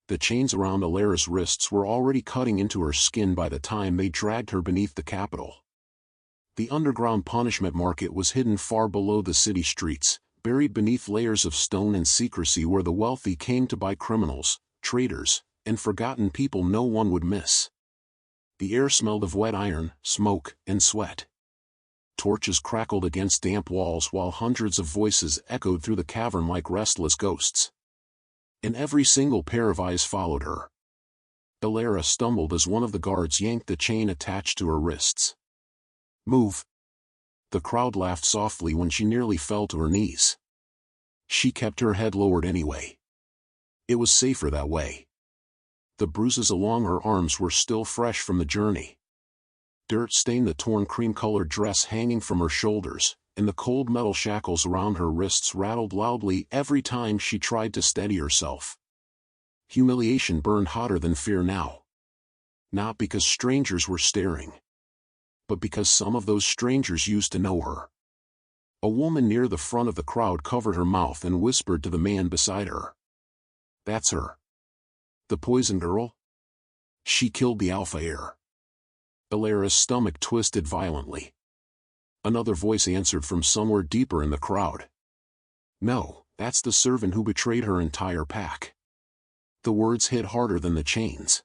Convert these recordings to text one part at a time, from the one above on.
The chains around Elara's wrists were already cutting into her skin by the time they dragged her beneath the capital. The underground punishment market was hidden far below the city streets, buried beneath layers of stone and secrecy where the wealthy came to buy criminals, traitors, and forgotten people no one would miss. The air smelled of wet iron, smoke, and sweat. Torches crackled against damp walls while hundreds of voices echoed through the cavern like restless ghosts. And every single pair of eyes followed her. Elara stumbled as one of the guards yanked the chain attached to her wrists. "Move!" The crowd laughed softly when she nearly fell to her knees. She kept her head lowered anyway. It was safer that way. The bruises along her arms were still fresh from the journey. Dirt stained the torn cream-colored dress hanging from her shoulders, and the cold metal shackles around her wrists rattled loudly every time she tried to steady herself. Humiliation burned hotter than fear now. Not because strangers were staring, but because some of those strangers used to know her. A woman near the front of the crowd covered her mouth and whispered to the man beside her. "That's her. The poison girl? She killed the Alpha Heir." Elara's stomach twisted violently. Another voice answered from somewhere deeper in the crowd. "No, that's the servant who betrayed her entire pack." The words hit harder than the chains.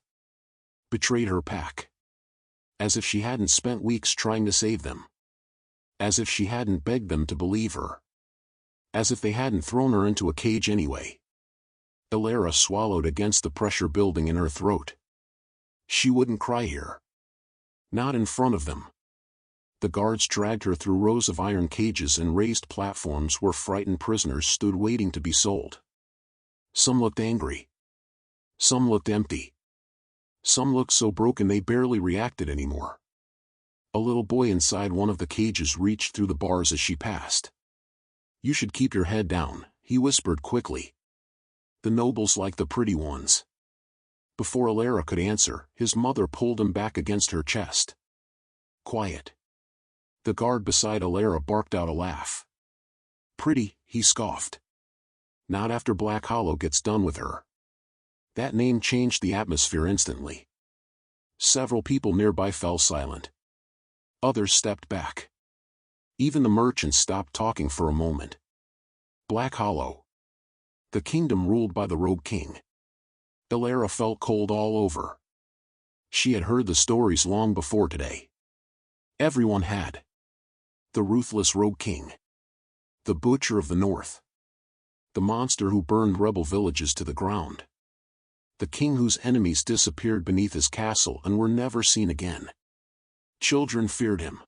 Betrayed her pack. As if she hadn't spent weeks trying to save them. As if she hadn't begged them to believe her. As if they hadn't thrown her into a cage anyway. Elara swallowed against the pressure building in her throat. She wouldn't cry here. Not in front of them. The guards dragged her through rows of iron cages and raised platforms where frightened prisoners stood waiting to be sold. Some looked angry. Some looked empty. Some looked so broken they barely reacted anymore. A little boy inside one of the cages reached through the bars as she passed. "You should keep your head down," he whispered quickly. "The nobles like the pretty ones." Before Elara could answer, his mother pulled him back against her chest. "Quiet." The guard beside Elara barked out a laugh. "Pretty," he scoffed. "Not after Black Hollow gets done with her." That name changed the atmosphere instantly. Several people nearby fell silent. Others stepped back. Even the merchants stopped talking for a moment. Black Hollow. The kingdom ruled by the Rogue King. Elara felt cold all over. She had heard the stories long before today. Everyone had. The Ruthless Rogue King. The Butcher of the North. The monster who burned rebel villages to the ground. The king whose enemies disappeared beneath his castle and were never seen again. Children feared him.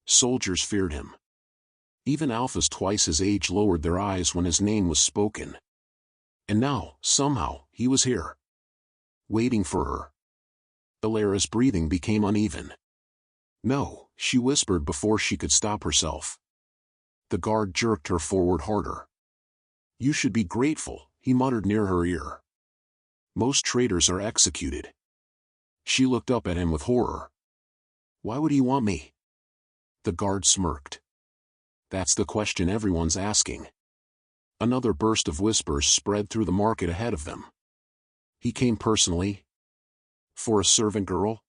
Soldiers feared him. Even alphas twice his age lowered their eyes when his name was spoken. And now, somehow, he was here. Waiting for her. Elara's breathing became uneven. "No," she whispered before she could stop herself. The guard jerked her forward harder. "You should be grateful," he muttered near her ear. "Most traitors are executed." She looked up at him with horror. "Why would he want me?" The guard smirked. "That's the question everyone's asking." Another burst of whispers spread through the market ahead of them. "He came personally? For a servant girl?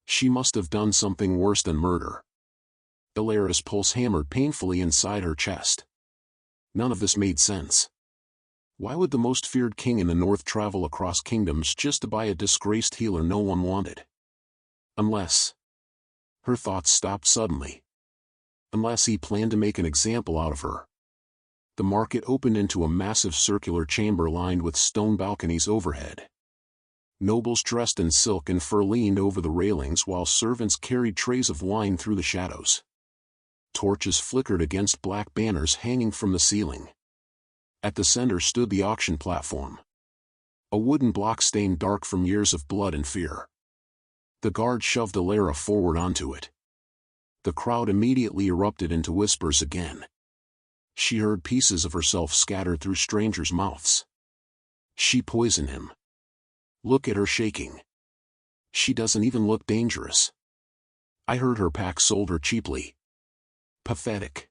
She must have done something worse than murder." Elara's pulse hammered painfully inside her chest. None of this made sense. Why would the most feared king in the north travel across kingdoms just to buy a disgraced healer no one wanted? Unless... Her thoughts stopped suddenly. Unless he planned to make an example out of her. The market opened into a massive circular chamber lined with stone balconies overhead. Nobles dressed in silk and fur leaned over the railings while servants carried trays of wine through the shadows. Torches flickered against black banners hanging from the ceiling. At the center stood the auction platform. A wooden block stained dark from years of blood and fear. The guard shoved Elara forward onto it. The crowd immediately erupted into whispers again. She heard pieces of herself scattered through strangers' mouths. She poisoned him. Look at her shaking. She doesn't even look dangerous. I heard her pack sold her cheaply. Pathetic.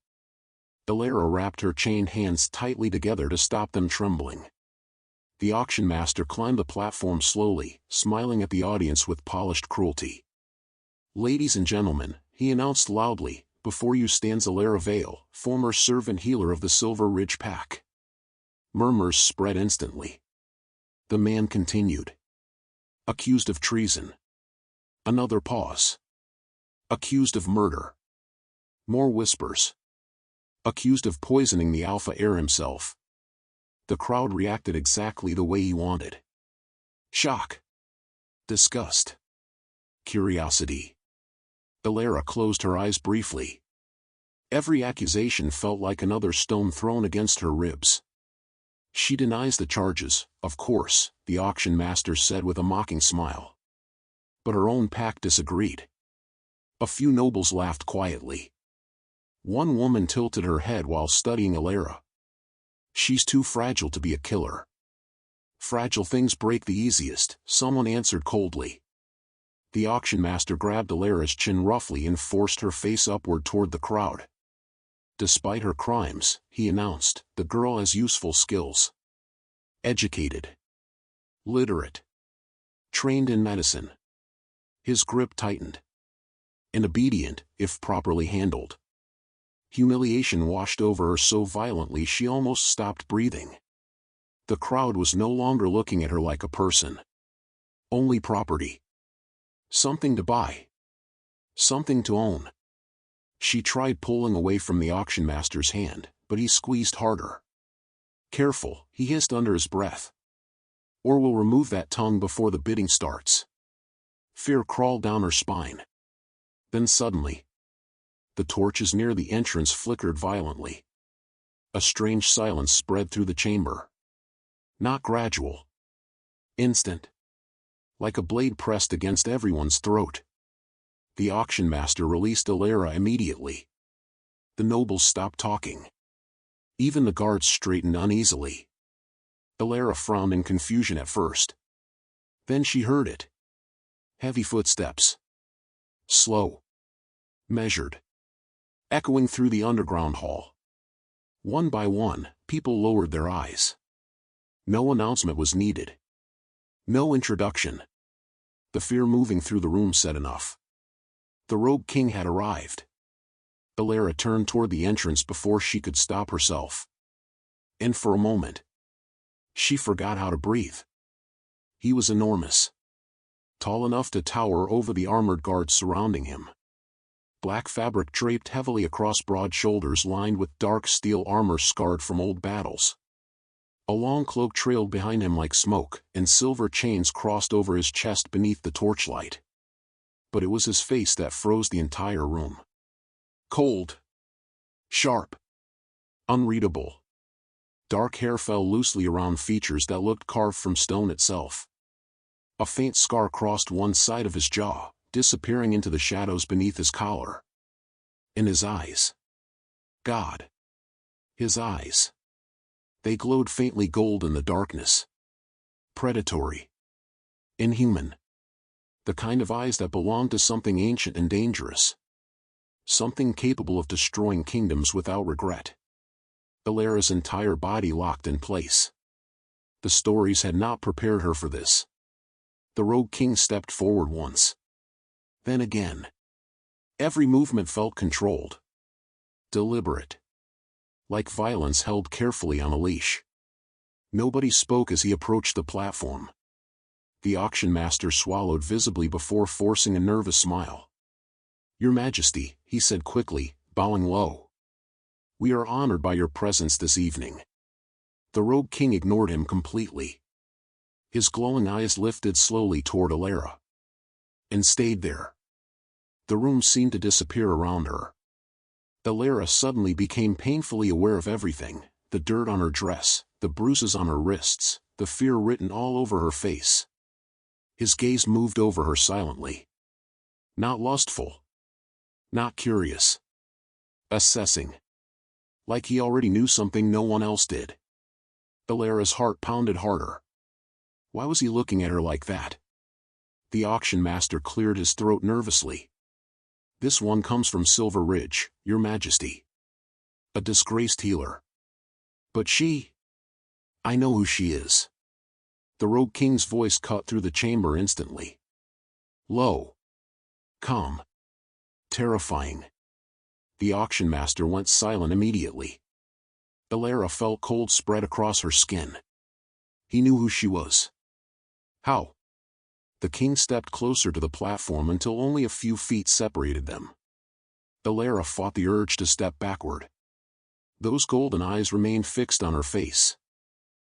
Elara wrapped her chained hands tightly together to stop them trembling. The auction master climbed the platform slowly, smiling at the audience with polished cruelty. "Ladies and gentlemen," he announced loudly, "before you stands Elara Vale, former servant healer of the Silver Ridge Pack." Murmurs spread instantly. The man continued. "Accused of treason." Another pause. "Accused of murder." More whispers. "Accused of poisoning the Alpha Heir himself." The crowd reacted exactly the way he wanted. Shock. Disgust. Curiosity. Elara closed her eyes briefly. Every accusation felt like another stone thrown against her ribs. "She denies the charges, of course," the auction master said with a mocking smile. But her own pack disagreed. A few nobles laughed quietly. One woman tilted her head while studying Elara. "She's too fragile to be a killer." "Fragile things break the easiest," someone answered coldly. The auction master grabbed Elara's chin roughly and forced her face upward toward the crowd. "Despite her crimes," he announced, "the girl has useful skills. Educated. Literate. Trained in medicine." His grip tightened. "And obedient, if properly handled." Humiliation washed over her so violently she almost stopped breathing. The crowd was no longer looking at her like a person. Only property. Something to buy. Something to own. She tried pulling away from the auction master's hand, but he squeezed harder. "Careful," he hissed under his breath. "Or we'll remove that tongue before the bidding starts." Fear crawled down her spine. Then suddenly, the torches near the entrance flickered violently. A strange silence spread through the chamber. Not gradual. Instant. Like a blade pressed against everyone's throat. The auction master released Elara immediately. The nobles stopped talking. Even the guards straightened uneasily. Elara frowned in confusion at first. Then she heard it. Heavy footsteps. Slow. Measured. Echoing through the underground hall. One by one, people lowered their eyes. No announcement was needed. No introduction. The fear moving through the room said enough. The Rogue King had arrived. Elara turned toward the entrance before she could stop herself. And for a moment, she forgot how to breathe. He was enormous. Tall enough to tower over the armored guards surrounding him. Black fabric draped heavily across broad shoulders lined with dark steel armor scarred from old battles. A long cloak trailed behind him like smoke, and silver chains crossed over his chest beneath the torchlight. But it was his face that froze the entire room. Cold. Sharp. Unreadable. Dark hair fell loosely around features that looked carved from stone itself. A faint scar crossed one side of his jaw, disappearing into the shadows beneath his collar. In his eyes. God. His eyes. They glowed faintly gold in the darkness. Predatory. Inhuman. The kind of eyes that belonged to something ancient and dangerous. Something capable of destroying kingdoms without regret. Elara's entire body locked in place. The stories had not prepared her for this. The Rogue King stepped forward once. Then again. Every movement felt controlled. Deliberate. Like violence held carefully on a leash. Nobody spoke as he approached the platform. The auction master swallowed visibly before forcing a nervous smile. "Your Majesty," he said quickly, bowing low. "We are honored by your presence this evening." The Rogue King ignored him completely. His glowing eyes lifted slowly toward Elara. And stayed there. The room seemed to disappear around her. Elara suddenly became painfully aware of everything, the dirt on her dress, the bruises on her wrists, the fear written all over her face. His gaze moved over her silently. Not lustful. Not curious. Assessing. Like he already knew something no one else did. Elara's heart pounded harder. Why was he looking at her like that? The auction master cleared his throat nervously. "This one comes from Silver Ridge, Your Majesty. A disgraced healer. But she... I know who she is." The Rogue King's voice cut through the chamber instantly. Low. Calm. Terrifying. The auction master went silent immediately. Elara felt cold spread across her skin. He knew who she was. How? The king stepped closer to the platform until only a few feet separated them. Elara fought the urge to step backward. Those golden eyes remained fixed on her face.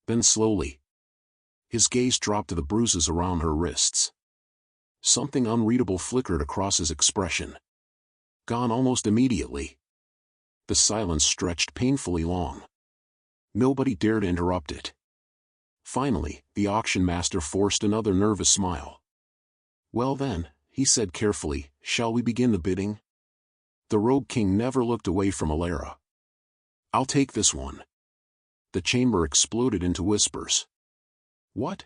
Then slowly, his gaze dropped to the bruises around her wrists. Something unreadable flickered across his expression. Gone almost immediately. The silence stretched painfully long. Nobody dared interrupt it. Finally, the auction master forced another nervous smile. Well then, he said carefully, shall we begin the bidding? The Rogue King never looked away from Elara. I'll take this one. The chamber exploded into whispers. What?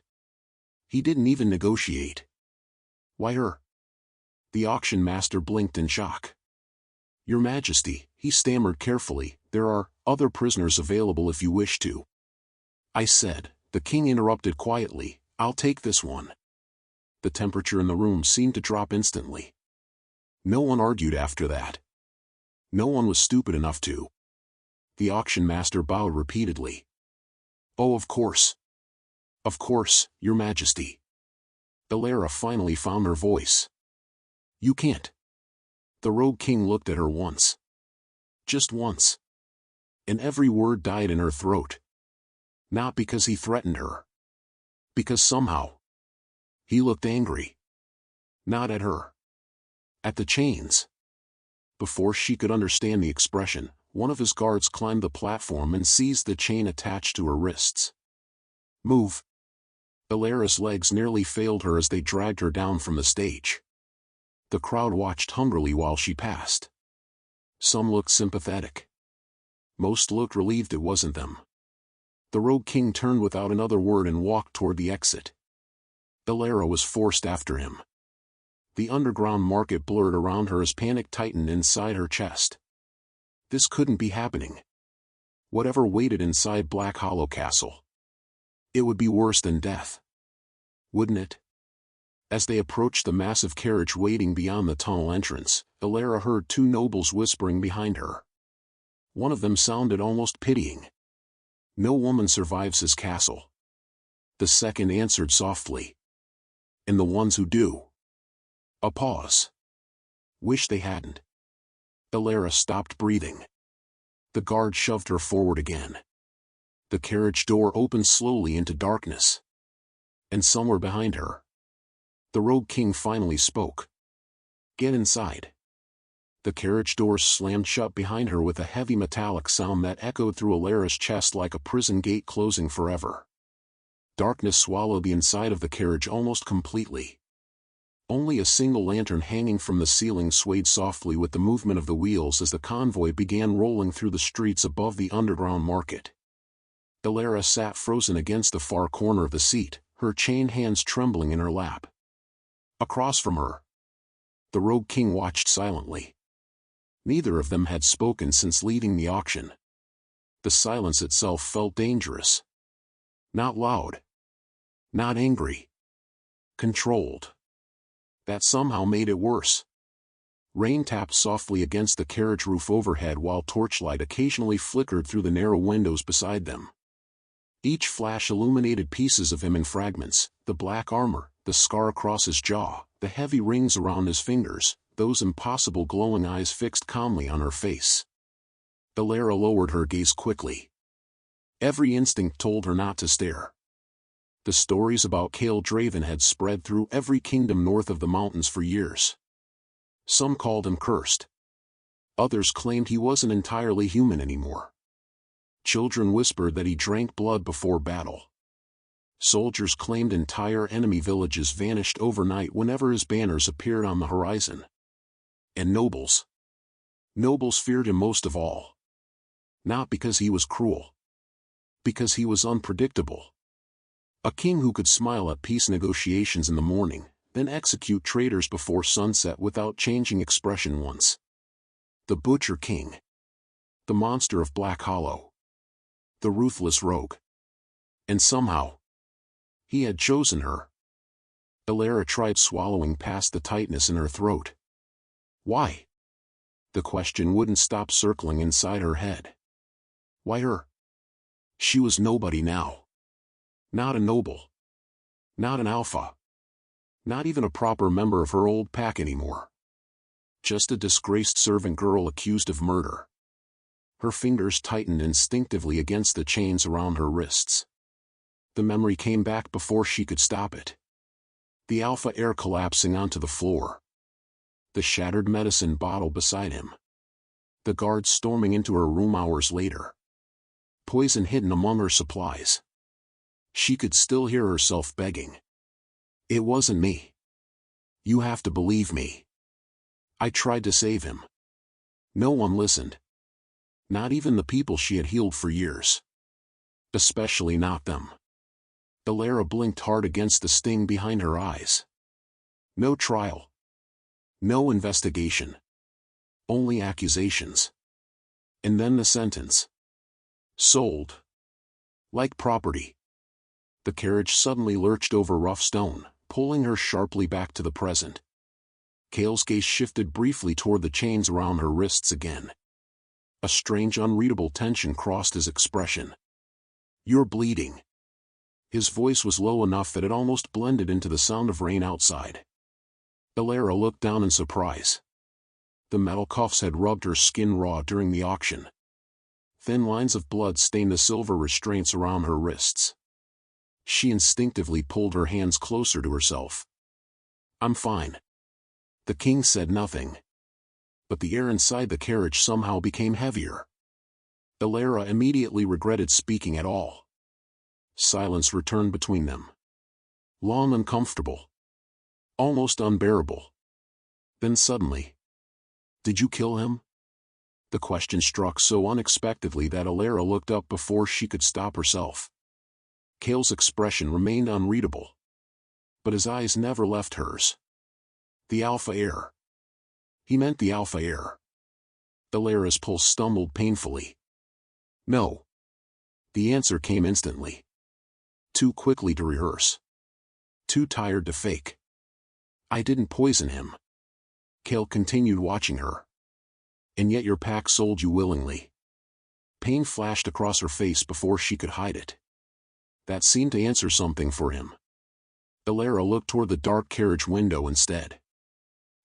He didn't even negotiate. Why her? The auction master blinked in shock. Your Majesty, he stammered carefully, there are other prisoners available if you wish to. I said, the king interrupted quietly, I'll take this one. The temperature in the room seemed to drop instantly. No one argued after that. No one was stupid enough to. The auction master bowed repeatedly. Oh, of course. Of course, Your Majesty. Elara finally found her voice. You can't. The Rogue King looked at her once. Just once. And every word died in her throat. Not because he threatened her. Because somehow. He looked angry. Not at her. At the chains. Before she could understand the expression, one of his guards climbed the platform and seized the chain attached to her wrists. Move. Elara's legs nearly failed her as they dragged her down from the stage. The crowd watched hungrily while she passed. Some looked sympathetic. Most looked relieved it wasn't them. The Rogue King turned without another word and walked toward the exit. Elara was forced after him. The underground market blurred around her as panic tightened inside her chest. This couldn't be happening. Whatever waited inside Black Hollow Castle. It would be worse than death. Wouldn't it? As they approached the massive carriage waiting beyond the tunnel entrance, Elara heard two nobles whispering behind her. One of them sounded almost pitying. No woman survives his castle. The second answered softly. And the ones who do. A pause. Wish they hadn't. Elara stopped breathing. The guard shoved her forward again. The carriage door opened slowly into darkness. And somewhere behind her, the Rogue King finally spoke. Get inside. The carriage doors slammed shut behind her with a heavy metallic sound that echoed through Elara's chest like a prison gate closing forever. Darkness swallowed the inside of the carriage almost completely. Only a single lantern hanging from the ceiling swayed softly with the movement of the wheels as the convoy began rolling through the streets above the underground market. Elara sat frozen against the far corner of the seat, her chained hands trembling in her lap. Across from her, the Rogue King watched silently. Neither of them had spoken since leaving the auction. The silence itself felt dangerous. Not loud. Not angry. Controlled. That somehow made it worse. Rain tapped softly against the carriage roof overhead while torchlight occasionally flickered through the narrow windows beside them. Each flash illuminated pieces of him in fragments, the black armor, the scar across his jaw, the heavy rings around his fingers, those impossible glowing eyes fixed calmly on her face. Elara lowered her gaze quickly. Every instinct told her not to stare. The stories about Kael Draven had spread through every kingdom north of the mountains for years. Some called him cursed. Others claimed he wasn't entirely human anymore. Children whispered that he drank blood before battle. Soldiers claimed entire enemy villages vanished overnight whenever his banners appeared on the horizon. And nobles. Nobles feared him most of all. Not because he was cruel. Because he was unpredictable. A king who could smile at peace negotiations in the morning, then execute traitors before sunset without changing expression once. The Butcher King. The monster of Black Hollow. The ruthless rogue. And somehow, He had chosen her. Elara tried swallowing past the tightness in her throat. Why? The question wouldn't stop circling inside her head. Why her? She was nobody now. Not a noble. Not an alpha. Not even a proper member of her old pack anymore. Just a disgraced servant girl accused of murder. Her fingers tightened instinctively against the chains around her wrists. The memory came back before she could stop it. The alpha heir collapsing onto the floor. The shattered medicine bottle beside him. The guards storming into her room hours later. Poison hidden among her supplies. She could still hear herself begging. It wasn't me. You have to believe me. I tried to save him. No one listened. Not even the people she had healed for years. Especially not them. Elara blinked hard against the sting behind her eyes. No trial. No investigation. Only accusations. And then the sentence. Sold. Like property. The carriage suddenly lurched over rough stone, pulling her sharply back to the present. Kael's gaze shifted briefly toward the chains around her wrists again. A strange unreadable tension crossed his expression. You're bleeding. His voice was low enough that it almost blended into the sound of rain outside. Elara looked down in surprise. The metal cuffs had rubbed her skin raw during the auction. Thin lines of blood stained the silver restraints around her wrists. She instinctively pulled her hands closer to herself. I'm fine. The king said nothing. But the air inside the carriage somehow became heavier. Elara immediately regretted speaking at all. Silence returned between them. Long uncomfortable. Almost unbearable. Then suddenly. Did you kill him? The question struck so unexpectedly that Elara looked up before she could stop herself. Kael's expression remained unreadable. But his eyes never left hers. The alpha heir. He meant the alpha heir. Elara's pulse stumbled painfully. No. The answer came instantly. Too quickly to rehearse. Too tired to fake. I didn't poison him. Kael continued watching her. And yet your pack sold you willingly. Pain flashed across her face before she could hide it. That seemed to answer something for him. Elara looked toward the dark carriage window instead.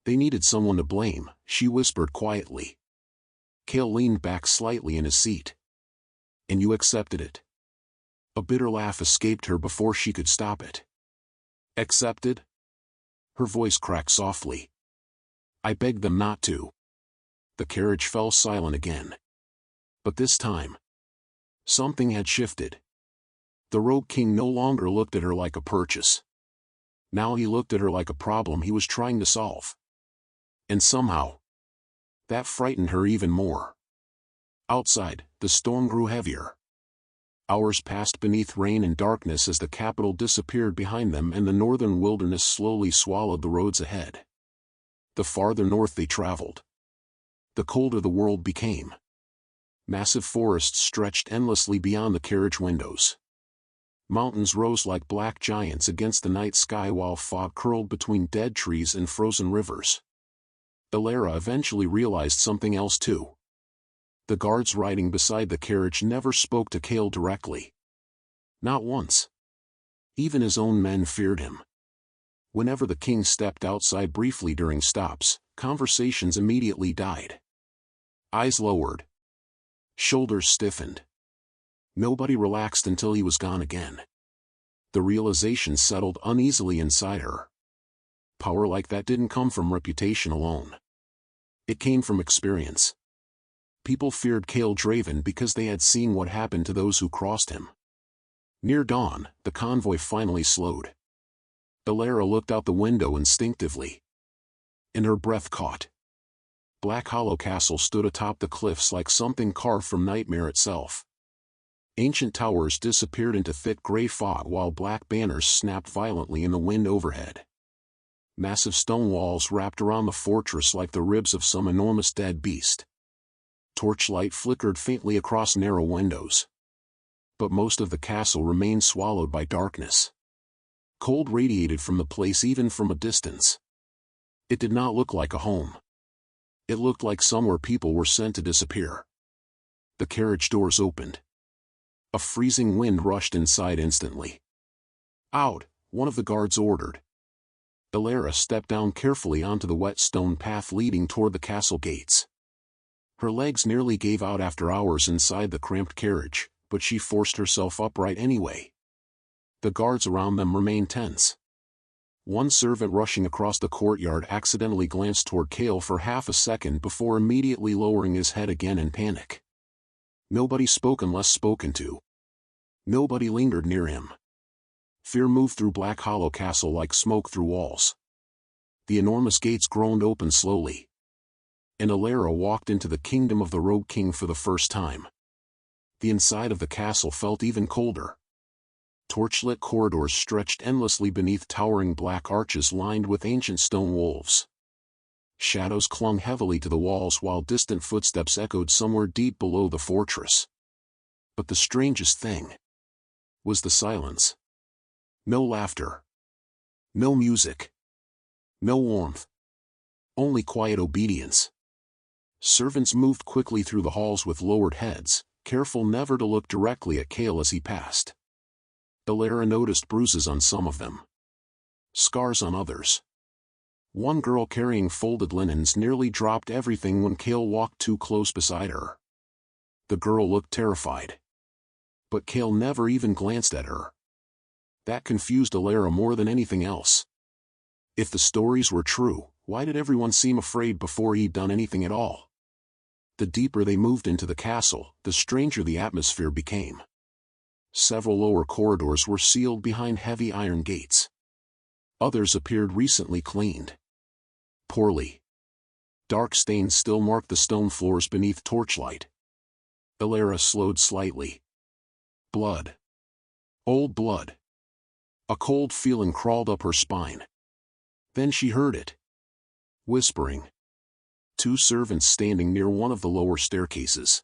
They needed someone to blame, she whispered quietly. Kael leaned back slightly in his seat. And you accepted it. A bitter laugh escaped her before she could stop it. Accepted? Her voice cracked softly. I begged them not to. The carriage fell silent again. But this time, something had shifted. The Rogue King no longer looked at her like a purchase. Now he looked at her like a problem he was trying to solve. And somehow, that frightened her even more. Outside, the storm grew heavier. Hours passed beneath rain and darkness as the capital disappeared behind them and the northern wilderness slowly swallowed the roads ahead. The farther north they traveled, the colder the world became. Massive forests stretched endlessly beyond the carriage windows. Mountains rose like black giants against the night sky while fog curled between dead trees and frozen rivers. Elara eventually realized something else too. The guards riding beside the carriage never spoke to Kael directly. Not once. Even his own men feared him. Whenever the king stepped outside briefly during stops, conversations immediately died. Eyes lowered. Shoulders stiffened. Nobody relaxed until he was gone again. The realization settled uneasily inside her. Power like that didn't come from reputation alone. It came from experience. People feared Kael Draven because they had seen what happened to those who crossed him. Near dawn, the convoy finally slowed. Elara looked out the window instinctively. And her breath caught. Black Hollow Castle stood atop the cliffs like something carved from nightmare itself. Ancient towers disappeared into thick gray fog while black banners snapped violently in the wind overhead. Massive stone walls wrapped around the fortress like the ribs of some enormous dead beast. Torchlight flickered faintly across narrow windows. But most of the castle remained swallowed by darkness. Cold radiated from the place even from a distance. It did not look like a home. It looked like somewhere people were sent to disappear. The carriage doors opened. A freezing wind rushed inside instantly. "Out," one of the guards ordered. Elara stepped down carefully onto the wet stone path leading toward the castle gates. Her legs nearly gave out after hours inside the cramped carriage, but she forced herself upright anyway. The guards around them remained tense. One servant rushing across the courtyard accidentally glanced toward Kael for half a second before immediately lowering his head again in panic. Nobody spoke unless spoken to. Nobody lingered near him. Fear moved through Black Hollow Castle like smoke through walls. The enormous gates groaned open slowly. And Elara walked into the kingdom of the Rogue King for the first time. The inside of the castle felt even colder. Torchlit corridors stretched endlessly beneath towering black arches lined with ancient stone wolves. Shadows clung heavily to the walls while distant footsteps echoed somewhere deep below the fortress. But the strangest thing was the silence. No laughter. No music. No warmth. Only quiet obedience. Servants moved quickly through the halls with lowered heads, careful never to look directly at Kael as he passed. Elara noticed bruises on some of them. Scars on others. One girl carrying folded linens nearly dropped everything when Kael walked too close beside her. The girl looked terrified. But Kael never even glanced at her. That confused Elara more than anything else. If the stories were true, why did everyone seem afraid before he'd done anything at all? The deeper they moved into the castle, the stranger the atmosphere became. Several lower corridors were sealed behind heavy iron gates. Others appeared recently cleaned. Poorly. Dark stains still marked the stone floors beneath torchlight. Elara slowed slightly. Blood. Old blood. A cold feeling crawled up her spine. Then she heard it. Whispering. Two servants standing near one of the lower staircases.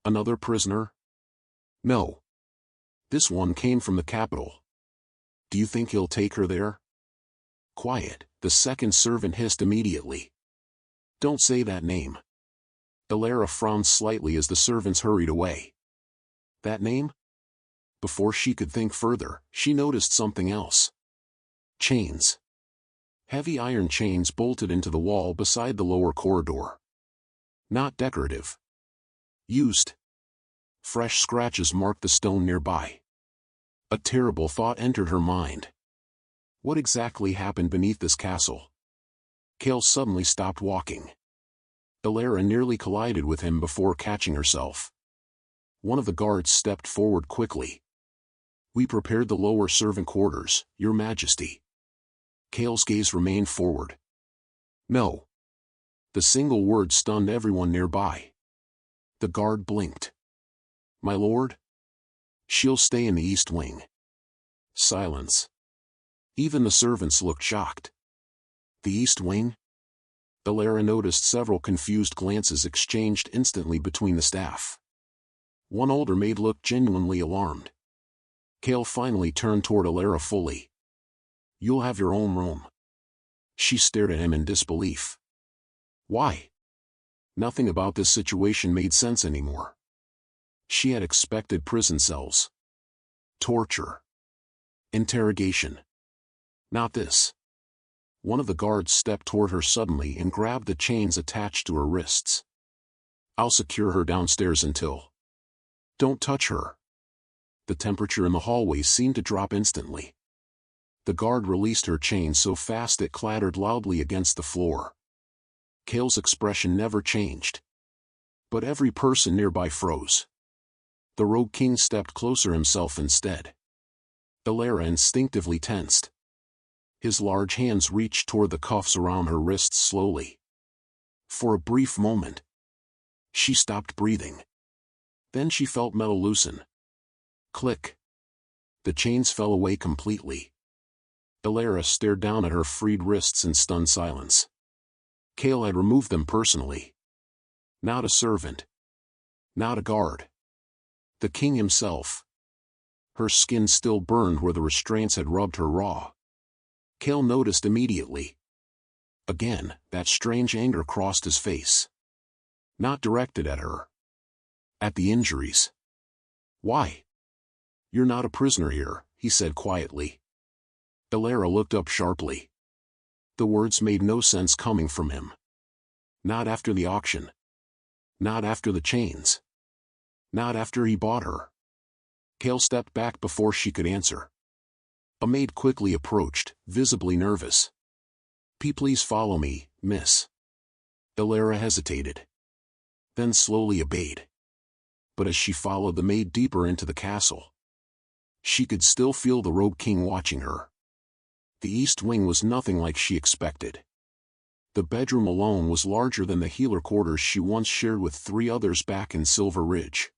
Another prisoner? No. This one came from the capital. Do you think he'll take her there? Quiet, the second servant hissed immediately. Don't say that name. Elara frowned slightly as the servants hurried away. That name? Before she could think further, she noticed something else. Chains. Heavy iron chains bolted into the wall beside the lower corridor. Not decorative. Used. Fresh scratches marked the stone nearby. A terrible thought entered her mind. What exactly happened beneath this castle? Kael suddenly stopped walking. Elara nearly collided with him before catching herself. One of the guards stepped forward quickly. We prepared the lower servant quarters, Your Majesty. Kael's gaze remained forward. No. The single word stunned everyone nearby. The guard blinked. My lord? She'll stay in the east wing. Silence. Even the servants looked shocked. The east wing? Elara noticed several confused glances exchanged instantly between the staff. One older maid looked genuinely alarmed. Kael finally turned toward Elara fully. You'll have your own room. She stared at him in disbelief. Why? Nothing about this situation made sense anymore. She had expected prison cells. Torture. Interrogation. Not this. One of the guards stepped toward her suddenly and grabbed the chains attached to her wrists. I'll secure her downstairs until... Don't touch her. The temperature in the hallway seemed to drop instantly. The guard released her chain so fast it clattered loudly against the floor. Kael's expression never changed. But every person nearby froze. The Rogue King stepped closer himself instead. Elara instinctively tensed. His large hands reached toward the cuffs around her wrists slowly. For a brief moment, she stopped breathing. Then she felt metal loosen. Click. The chains fell away completely. Elara stared down at her freed wrists in stunned silence. Kael had removed them personally. Not a servant. Not a guard. The king himself. Her skin still burned where the restraints had rubbed her raw. Kael noticed immediately. Again, that strange anger crossed his face. Not directed at her. At the injuries. Why? You're not a prisoner here, he said quietly. Elara looked up sharply. The words made no sense coming from him. Not after the auction. Not after the chains. Not after he bought her. Kael stepped back before she could answer. A maid quickly approached, visibly nervous. Please follow me, miss. Elara hesitated. Then slowly obeyed. But as she followed the maid deeper into the castle, she could still feel the Rogue King watching her. The east wing was nothing like she expected. The bedroom alone was larger than the healer quarters she once shared with 3 others back in Silver Ridge.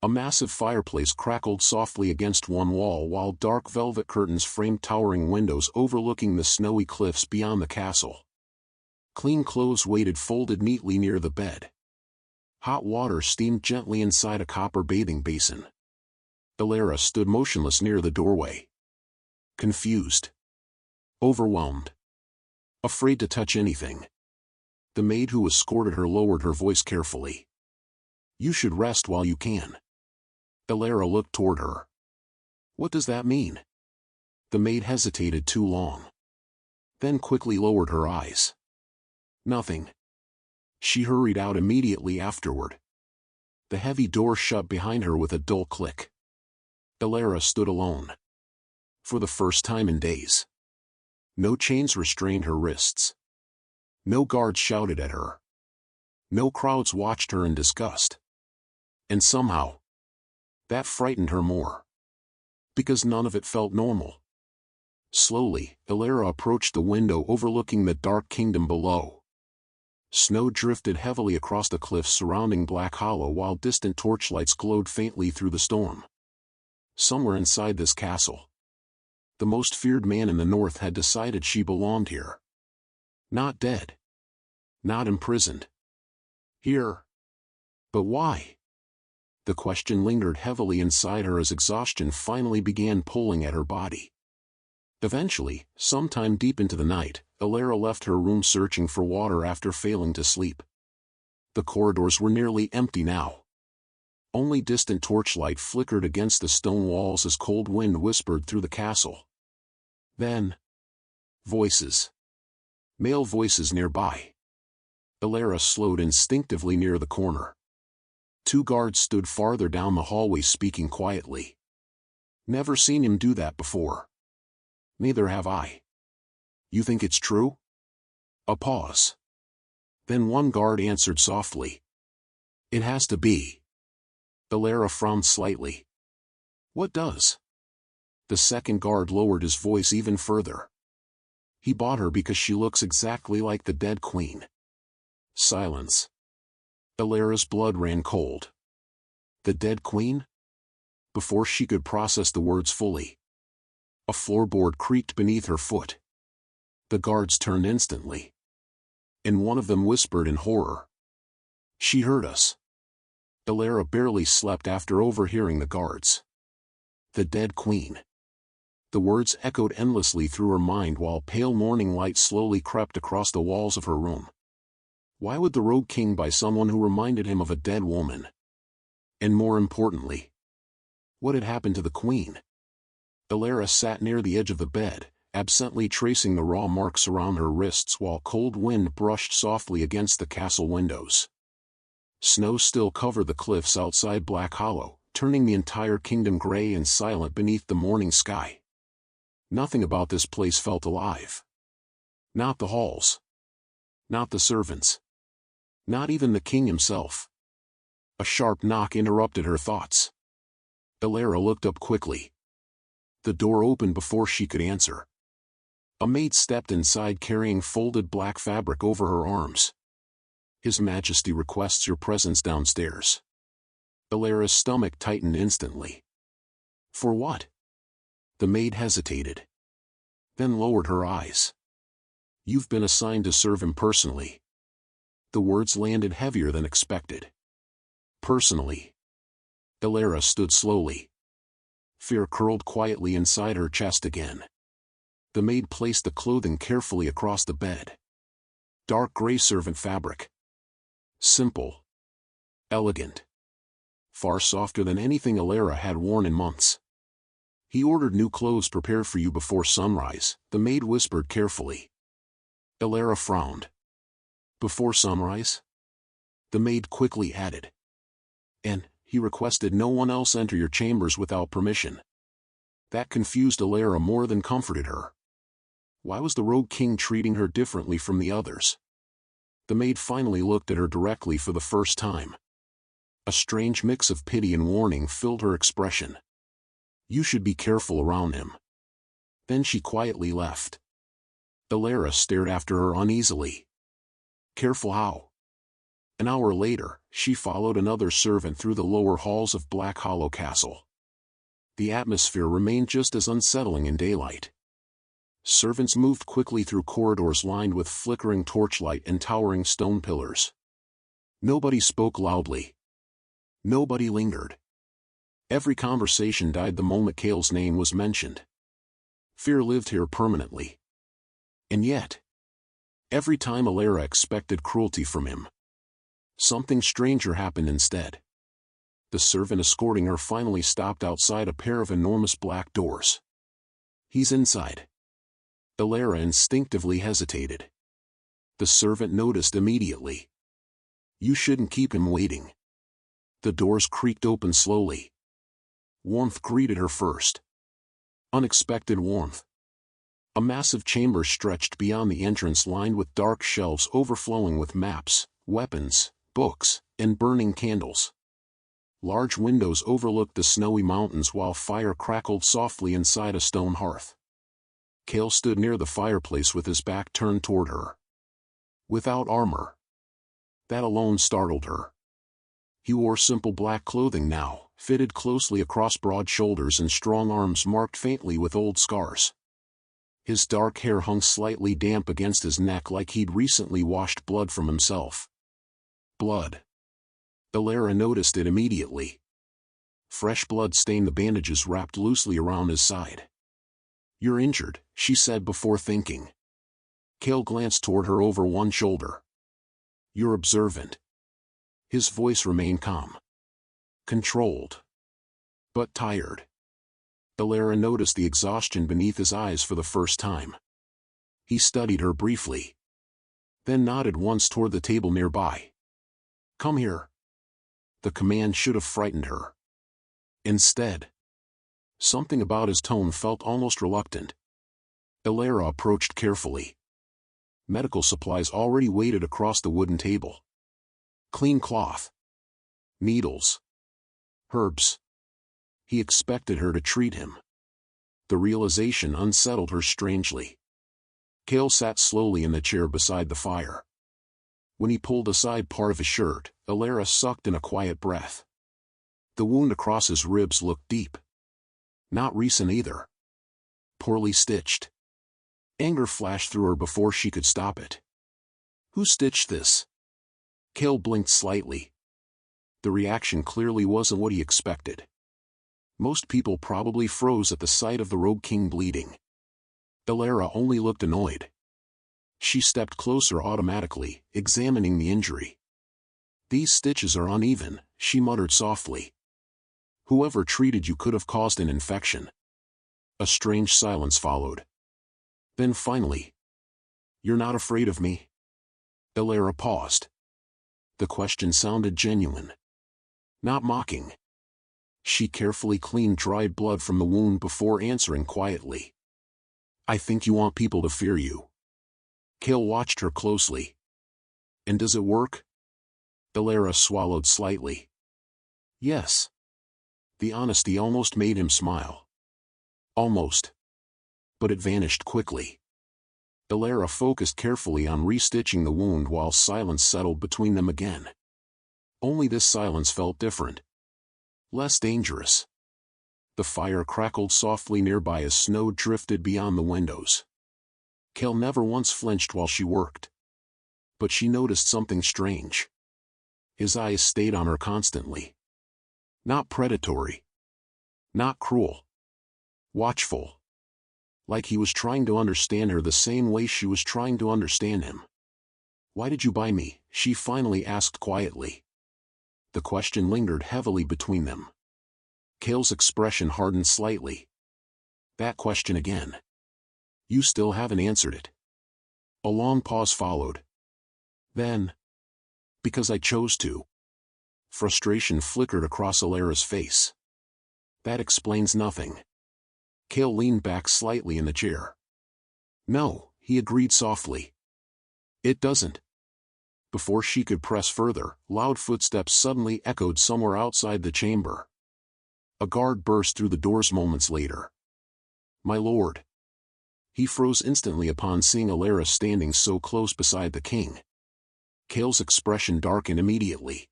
A massive fireplace crackled softly against one wall while dark velvet curtains framed towering windows overlooking the snowy cliffs beyond the castle. Clean clothes waited folded neatly near the bed. Hot water steamed gently inside a copper bathing basin. Elara stood motionless near the doorway. Confused. Overwhelmed. Afraid to touch anything. The maid who escorted her lowered her voice carefully. You should rest while you can. Elara looked toward her. What does that mean? The maid hesitated too long. Then quickly lowered her eyes. Nothing. She hurried out immediately afterward. The heavy door shut behind her with a dull click. Elara stood alone. For the first time in days. No chains restrained her wrists. No guards shouted at her. No crowds watched her in disgust. And somehow, that frightened her more. Because none of it felt normal. Slowly, Elara approached the window overlooking the dark kingdom below. Snow drifted heavily across the cliffs surrounding Black Hollow while distant torchlights glowed faintly through the storm. Somewhere inside this castle, the most feared man in the north had decided she belonged here. Not dead. Not imprisoned. Here. But why? The question lingered heavily inside her as exhaustion finally began pulling at her body. Eventually, sometime deep into the night, Elara left her room searching for water after failing to sleep. The corridors were nearly empty now. Only distant torchlight flickered against the stone walls as cold wind whispered through the castle. Then, voices. Male voices nearby. Elara slowed instinctively near the corner. 2 guards stood farther down the hallway speaking quietly. Never seen him do that before. Neither have I. You think it's true? A pause. Then one guard answered softly. It has to be. Elara frowned slightly. What does? The second guard lowered his voice even further. He bought her because she looks exactly like the dead queen. Silence. Elara's blood ran cold. The dead queen? Before she could process the words fully, a floorboard creaked beneath her foot. The guards turned instantly. And one of them whispered in horror. She heard us. Elara barely slept after overhearing the guards. The dead queen. The words echoed endlessly through her mind while pale morning light slowly crept across the walls of her room. Why would the Rogue King buy someone who reminded him of a dead woman? And more importantly, what had happened to the queen? Elara sat near the edge of the bed, absently tracing the raw marks around her wrists while cold wind brushed softly against the castle windows. Snow still covered the cliffs outside Black Hollow, turning the entire kingdom gray and silent beneath the morning sky. Nothing about this place felt alive. Not the halls. Not the servants. Not even the king himself. A sharp knock interrupted her thoughts. Elara looked up quickly. The door opened before she could answer. A maid stepped inside carrying folded black fabric over her arms. His Majesty requests your presence downstairs. Elara's stomach tightened instantly. For what? The maid hesitated. Then lowered her eyes. You've been assigned to serve him personally. The words landed heavier than expected. Personally. Elara stood slowly. Fear curled quietly inside her chest again. The maid placed the clothing carefully across the bed. Dark gray servant fabric. Simple. Elegant. Far softer than anything Elara had worn in months. He ordered new clothes prepared for you before sunrise, the maid whispered carefully. Elara frowned. Before sunrise? The maid quickly added. And, he requested no one else enter your chambers without permission. That confused Elara more than comforted her. Why was the Rogue King treating her differently from the others? The maid finally looked at her directly for the first time. A strange mix of pity and warning filled her expression. You should be careful around him. Then she quietly left. Elara stared after her uneasily. Careful how? An hour later, she followed another servant through the lower halls of Black Hollow Castle. The atmosphere remained just as unsettling in daylight. Servants moved quickly through corridors lined with flickering torchlight and towering stone pillars. Nobody spoke loudly. Nobody lingered. Every conversation died the moment Kael's name was mentioned. Fear lived here permanently. And yet, every time Elara expected cruelty from him, something stranger happened instead. The servant escorting her finally stopped outside a pair of enormous black doors. He's inside. Elara instinctively hesitated. The servant noticed immediately. You shouldn't keep him waiting. The doors creaked open slowly. Warmth greeted her first. Unexpected warmth. A massive chamber stretched beyond the entrance lined with dark shelves overflowing with maps, weapons, books, and burning candles. Large windows overlooked the snowy mountains while fire crackled softly inside a stone hearth. Kael stood near the fireplace with his back turned toward her. Without armor. That alone startled her. He wore simple black clothing now, fitted closely across broad shoulders and strong arms marked faintly with old scars. His dark hair hung slightly damp against his neck like he'd recently washed blood from himself. Blood. Elara noticed it immediately. Fresh blood stained the bandages wrapped loosely around his side. You're injured, she said before thinking. Kael glanced toward her over one shoulder. You're observant. His voice remained calm. Controlled. But tired. Elara noticed the exhaustion beneath his eyes for the first time. He studied her briefly. Then nodded once toward the table nearby. Come here. The command should have frightened her. Instead, something about his tone felt almost reluctant. Elara approached carefully. Medical supplies already waited across the wooden table. Clean cloth. Needles. Herbs. He expected her to treat him. The realization unsettled her strangely. Kael sat slowly in the chair beside the fire. When he pulled aside part of his shirt, Elara sucked in a quiet breath. The wound across his ribs looked deep. Not recent either. Poorly stitched. Anger flashed through her before she could stop it. Who stitched this? Kael blinked slightly. The reaction clearly wasn't what he expected. Most people probably froze at the sight of the Rogue King bleeding. Elara only looked annoyed. She stepped closer automatically, examining the injury. These stitches are uneven, she muttered softly. Whoever treated you could have caused an infection. A strange silence followed. Then finally, you're not afraid of me? Elara paused. The question sounded genuine. Not mocking. She carefully cleaned dried blood from the wound before answering quietly. I think you want people to fear you. Kael watched her closely. And does it work? Elara swallowed slightly. Yes. The honesty almost made him smile. Almost. But it vanished quickly. Elara focused carefully on restitching the wound while silence settled between them again. Only this silence felt different. Less dangerous. The fire crackled softly nearby as snow drifted beyond the windows. Kael never once flinched while she worked. But she noticed something strange. His eyes stayed on her constantly. Not predatory. Not cruel. watchful. Like he was trying to understand her the same way she was trying to understand him. "Why did you buy me?" she finally asked quietly. The question lingered heavily between them. Kael's expression hardened slightly. "That question again. You still haven't answered it." A long pause followed. Then, "Because I chose to." Frustration flickered across Elara's face. "That explains nothing." Kael leaned back slightly in the chair. "No," he agreed softly. "It doesn't." Before she could press further, loud footsteps suddenly echoed somewhere outside the chamber. A guard burst through the doors moments later. "My lord." He froze instantly upon seeing Elara standing so close beside the king. Kael's expression darkened immediately.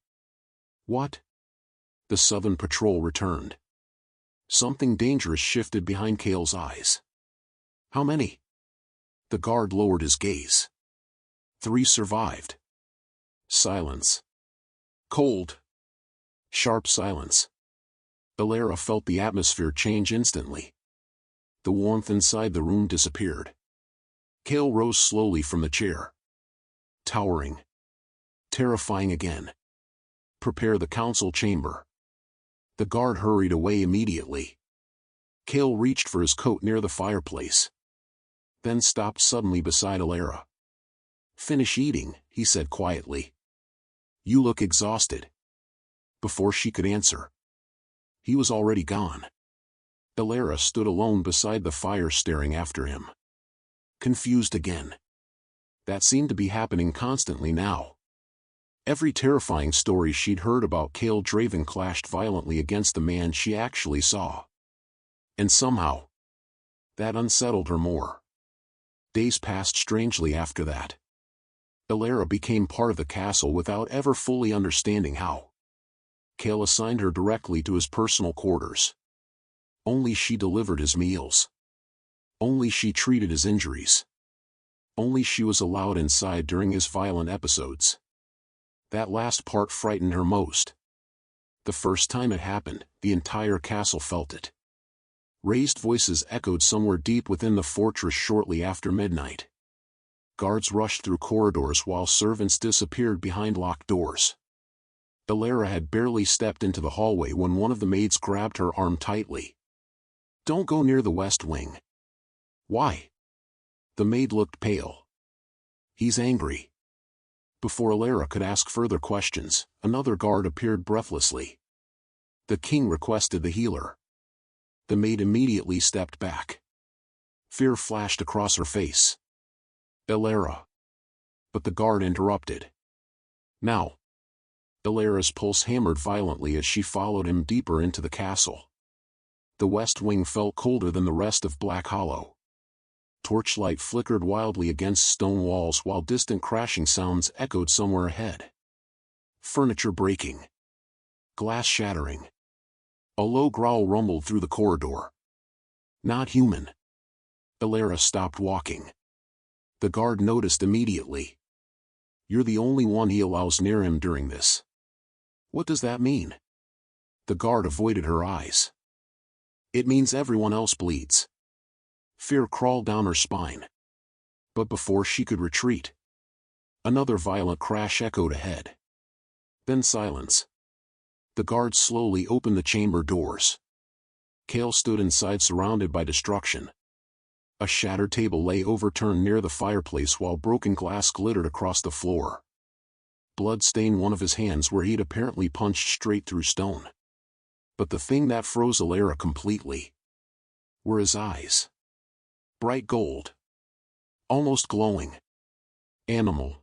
"What?" The Southern Patrol returned. Something dangerous shifted behind Kael's eyes. "How many?" The guard lowered his gaze. "3 survived." Silence. Cold. Sharp silence. Elara felt the atmosphere change instantly. The warmth inside the room disappeared. Kael rose slowly from the chair. Towering. Terrifying again. "Prepare the council chamber." The guard hurried away immediately. Kael reached for his coat near the fireplace. Then stopped suddenly beside Elara. "Finish eating," he said quietly. "You look exhausted." Before she could answer, he was already gone. Elara stood alone beside the fire staring after him. Confused again. That seemed to be happening constantly now. Every terrifying story she'd heard about Kael Draven clashed violently against the man she actually saw. And somehow, that unsettled her more. Days passed strangely after that. Elara became part of the castle without ever fully understanding how. Kael assigned her directly to his personal quarters. Only she delivered his meals. Only she treated his injuries. Only she was allowed inside during his violent episodes. That last part frightened her most. The first time it happened, the entire castle felt it. Raised voices echoed somewhere deep within the fortress shortly after midnight. Guards rushed through corridors while servants disappeared behind locked doors. Elara had barely stepped into the hallway when one of the maids grabbed her arm tightly. "Don't go near the West Wing." "Why?" The maid looked pale. "He's angry." Before Elara could ask further questions, another guard appeared breathlessly. "The king requested the healer." The maid immediately stepped back. Fear flashed across her face. "Elara." But the guard interrupted. "Now." Elara's pulse hammered violently as she followed him deeper into the castle. The West Wing felt colder than the rest of Black Hollow. Torchlight flickered wildly against stone walls while distant crashing sounds echoed somewhere ahead. Furniture breaking. Glass shattering. A low growl rumbled through the corridor. "Not human." Elara stopped walking. The guard noticed immediately. "You're the only one he allows near him during this." "What does that mean?" The guard avoided her eyes. "It means everyone else bleeds." Fear crawled down her spine. But before she could retreat, another violent crash echoed ahead. Then silence. The guard slowly opened the chamber doors. Kael stood inside surrounded by destruction. A shattered table lay overturned near the fireplace while broken glass glittered across the floor. Blood stained one of his hands where he'd apparently punched straight through stone. But the thing that froze Elara completely were his eyes. Bright gold. Almost glowing. Animal.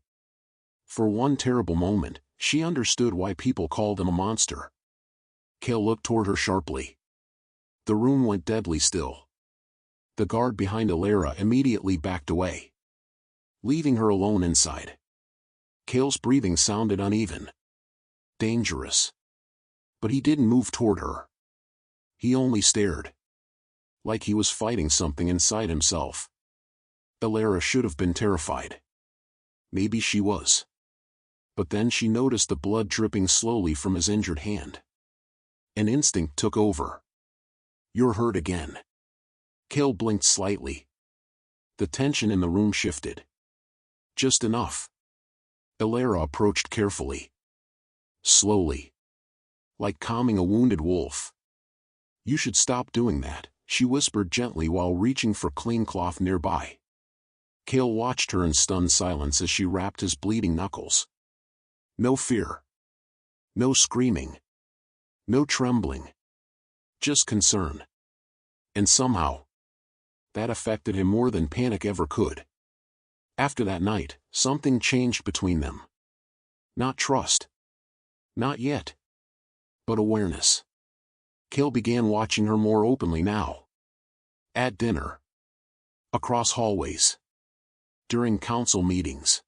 For one terrible moment, she understood why people called him a monster. Kael looked toward her sharply. The room went deadly still. The guard behind Elara immediately backed away, leaving her alone inside. Kael's breathing sounded uneven. Dangerous. But he didn't move toward her. He only stared. Like he was fighting something inside himself. Elara should have been terrified. Maybe she was. But then she noticed the blood dripping slowly from his injured hand. An instinct took over. "You're hurt again." Kael blinked slightly. The tension in the room shifted. Just enough. Elara approached carefully. Slowly. Like calming a wounded wolf. You should stop doing that, she whispered gently while reaching for clean cloth nearby. Kael watched her in stunned silence as she wrapped his bleeding knuckles. No fear. No screaming. No trembling. Just concern. And somehow, that affected him more than panic ever could. After that night, something changed between them. Not trust. Not yet. But awareness. Kael began watching her more openly now. At dinner. Across hallways. During council meetings.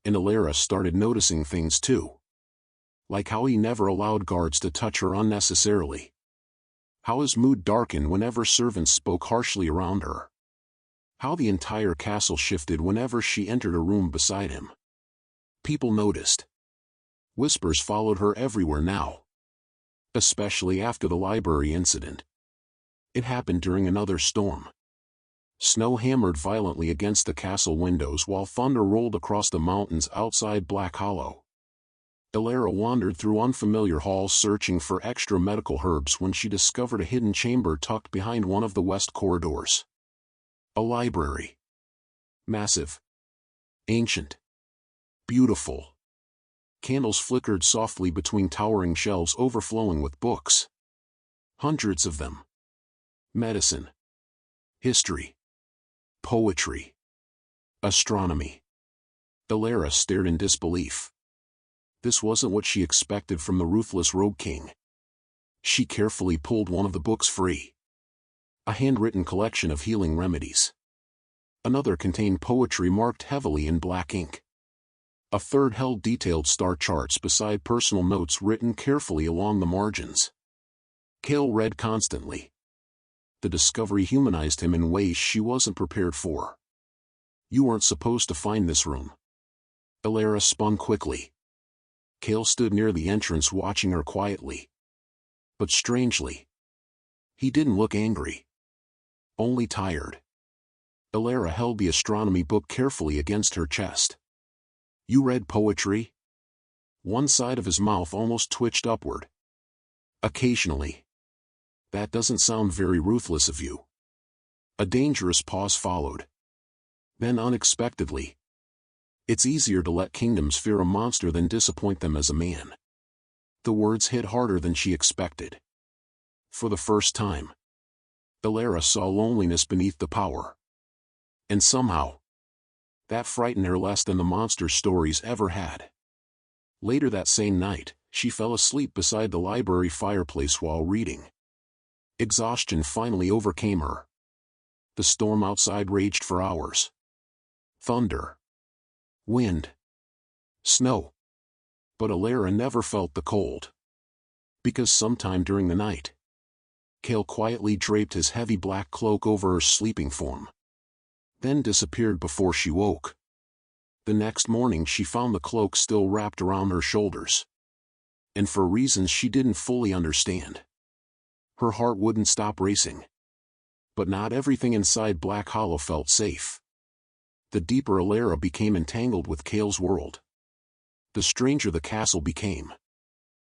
And Elara started noticing things too. Like how he never allowed guards to touch her unnecessarily. How his mood darkened whenever servants spoke harshly around her. How the entire castle shifted whenever she entered a room beside him. People noticed. Whispers followed her everywhere now. Especially after the library incident. It happened during another storm. Snow hammered violently against the castle windows while thunder rolled across the mountains outside Black Hollow. Elara wandered through unfamiliar halls searching for extra medical herbs when she discovered a hidden chamber tucked behind one of the west corridors. A library. Massive. Ancient. Beautiful. Candles flickered softly between towering shelves overflowing with books. Hundreds of them. Medicine. History. Poetry. Astronomy. Elara stared in disbelief. This wasn't what she expected from the Ruthless Rogue King. She carefully pulled one of the books free. A handwritten collection of healing remedies. Another contained poetry marked heavily in black ink. A third held detailed star charts beside personal notes written carefully along the margins. Kael read constantly. The discovery humanized him in ways she wasn't prepared for. You weren't supposed to find this room. Elara spun quickly. Kael stood near the entrance watching her quietly. But strangely, he didn't look angry. Only tired. Elara held the astronomy book carefully against her chest. You read poetry? One side of his mouth almost twitched upward. Occasionally. That doesn't sound very ruthless of you. A dangerous pause followed. Then unexpectedly. It's easier to let kingdoms fear a monster than disappoint them as a man. The words hit harder than she expected. For the first time, Elara saw loneliness beneath the power. And somehow, that frightened her less than the monster stories ever had. Later that same night, she fell asleep beside the library fireplace while reading. Exhaustion finally overcame her. The storm outside raged for hours. Thunder. Wind. Snow. But Elara never felt the cold. Because sometime during the night, Kael quietly draped his heavy black cloak over her sleeping form. Then disappeared before she woke. The next morning she found the cloak still wrapped around her shoulders. And for reasons she didn't fully understand. Her heart wouldn't stop racing. But not everything inside Black Hollow felt safe. The deeper Elara became entangled with Kael's world, the stranger the castle became.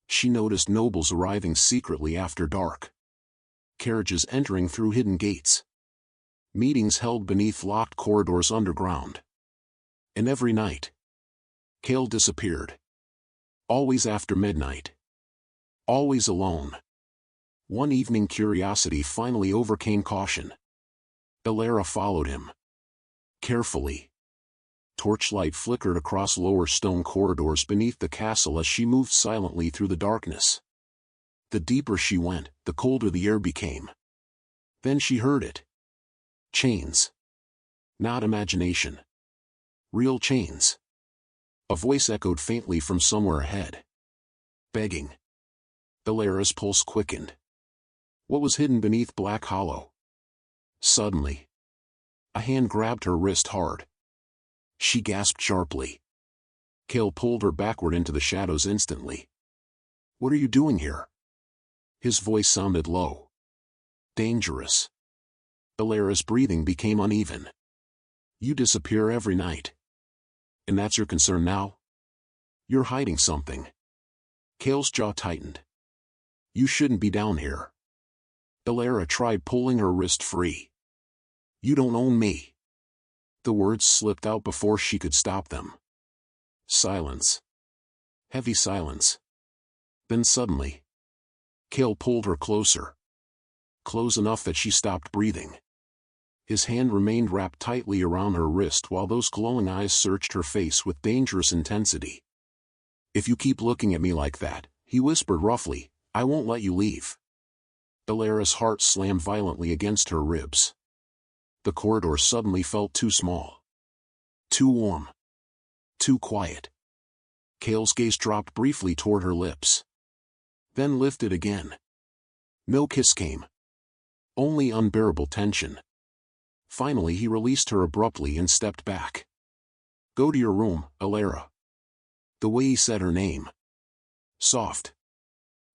She noticed nobles arriving secretly after dark. Carriages entering through hidden gates. Meetings held beneath locked corridors underground. And every night, Kael disappeared. Always after midnight. Always alone. One evening curiosity finally overcame caution. Elara followed him. Carefully. Torchlight flickered across lower stone corridors beneath the castle as she moved silently through the darkness. The deeper she went, the colder the air became. Then she heard it. Chains. Not imagination. Real chains. A voice echoed faintly from somewhere ahead. Begging. Elara's pulse quickened. What was hidden beneath Black Hollow? Suddenly, a hand grabbed her wrist hard. She gasped sharply. Kael pulled her backward into the shadows instantly. What are you doing here? His voice sounded low. Dangerous. Elara's breathing became uneven. You disappear every night. And that's your concern now? You're hiding something. Kael's jaw tightened. You shouldn't be down here. Elara tried pulling her wrist free. You don't own me. The words slipped out before she could stop them. Silence. Heavy silence. Then suddenly, Kael pulled her closer. Close enough that she stopped breathing. His hand remained wrapped tightly around her wrist while those glowing eyes searched her face with dangerous intensity. If you keep looking at me like that, he whispered roughly, I won't let you leave. Elara's heart slammed violently against her ribs. The corridor suddenly felt too small. Too warm. Too quiet. Kael's gaze dropped briefly toward her lips. Then lifted again. No kiss came. Only unbearable tension. Finally he released her abruptly and stepped back. Go to your room, Elara. The way he said her name. Soft.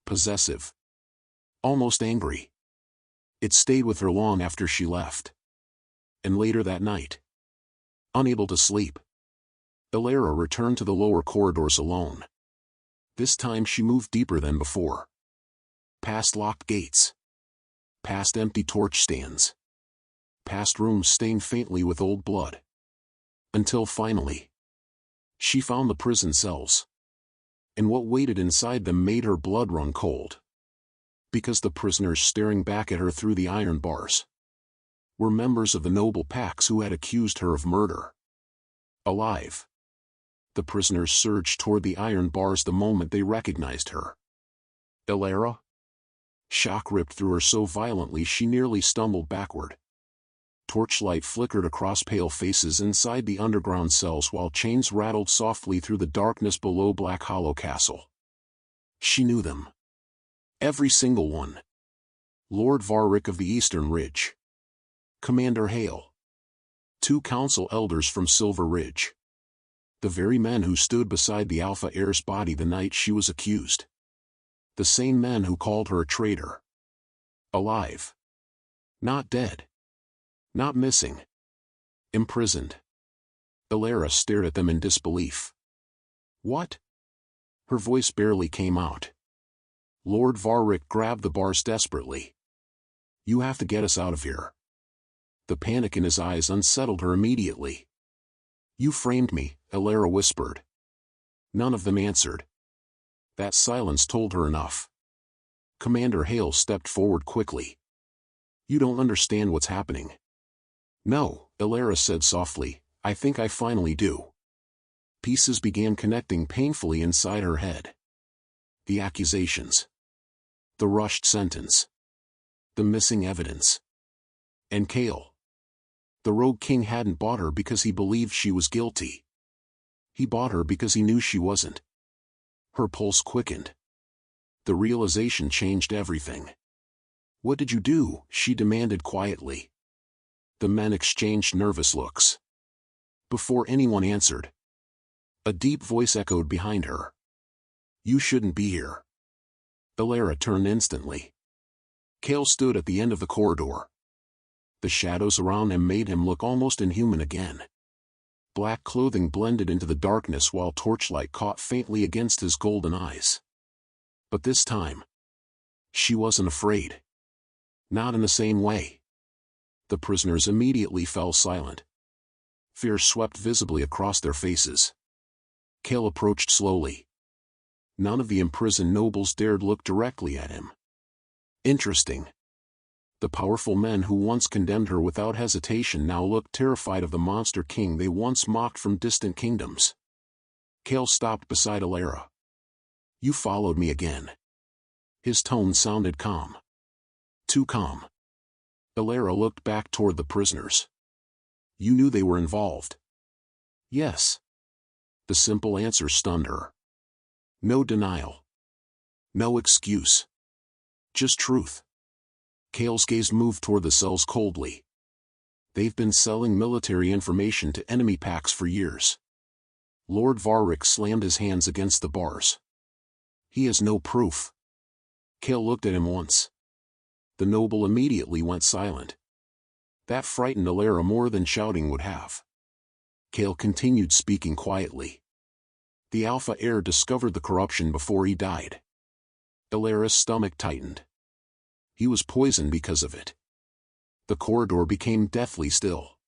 Possessive. Almost angry. It stayed with her long after she left. And later that night. Unable to sleep, Elara returned to the lower corridors alone. This time she moved deeper than before. Past locked gates. Past empty torch stands. Past rooms stained faintly with old blood. Until finally, she found the prison cells. And what waited inside them made her blood run cold. Because the prisoners staring back at her through the iron bars were members of the noble packs who had accused her of murder. Alive. The prisoners surged toward the iron bars the moment they recognized her. Elara? Shock ripped through her so violently she nearly stumbled backward. Torchlight flickered across pale faces inside the underground cells while chains rattled softly through the darkness below Black Hollow Castle. She knew them. Every single one. Lord Varric of the Eastern Ridge. Commander Hale. 2 council elders from Silver Ridge. The very men who stood beside the Alpha Heir's body the night she was accused. The same men who called her a traitor. Alive. Not dead. Not missing. Imprisoned. Elara stared at them in disbelief. What? Her voice barely came out. Lord Varric grabbed the bars desperately. You have to get us out of here. The panic in his eyes unsettled her immediately. You framed me, Elara whispered. None of them answered. That silence told her enough. Commander Hale stepped forward quickly. You don't understand what's happening. No, Elara said softly, I think I finally do. Pieces began connecting painfully inside her head. The accusations. The rushed sentence. The missing evidence. And Kael. The Rogue King hadn't bought her because he believed she was guilty. He bought her because he knew she wasn't. Her pulse quickened. The realization changed everything. What did you do? She demanded quietly. The men exchanged nervous looks. Before anyone answered, a deep voice echoed behind her. You shouldn't be here. Elara turned instantly. Kael stood at the end of the corridor. The shadows around him made him look almost inhuman again. Black clothing blended into the darkness while torchlight caught faintly against his golden eyes. But this time, she wasn't afraid. Not in the same way. The prisoners immediately fell silent. Fear swept visibly across their faces. Kael approached slowly. None of the imprisoned nobles dared look directly at him. Interesting. The powerful men who once condemned her without hesitation now looked terrified of the monster king they once mocked from distant kingdoms. Kael stopped beside Elara. You followed me again. His tone sounded calm. Too calm. Elara looked back toward the prisoners. You knew they were involved. Yes. The simple answer stunned her. No denial. No excuse. Just truth. Kael's gaze moved toward the cells coldly. They've been selling military information to enemy packs for years. Lord Varric slammed his hands against the bars. He has no proof. Kael looked at him once. The noble immediately went silent. That frightened Elara more than shouting would have. Kael continued speaking quietly. The Alpha heir discovered the corruption before he died. Elara's stomach tightened. He was poisoned because of it. The corridor became deathly still.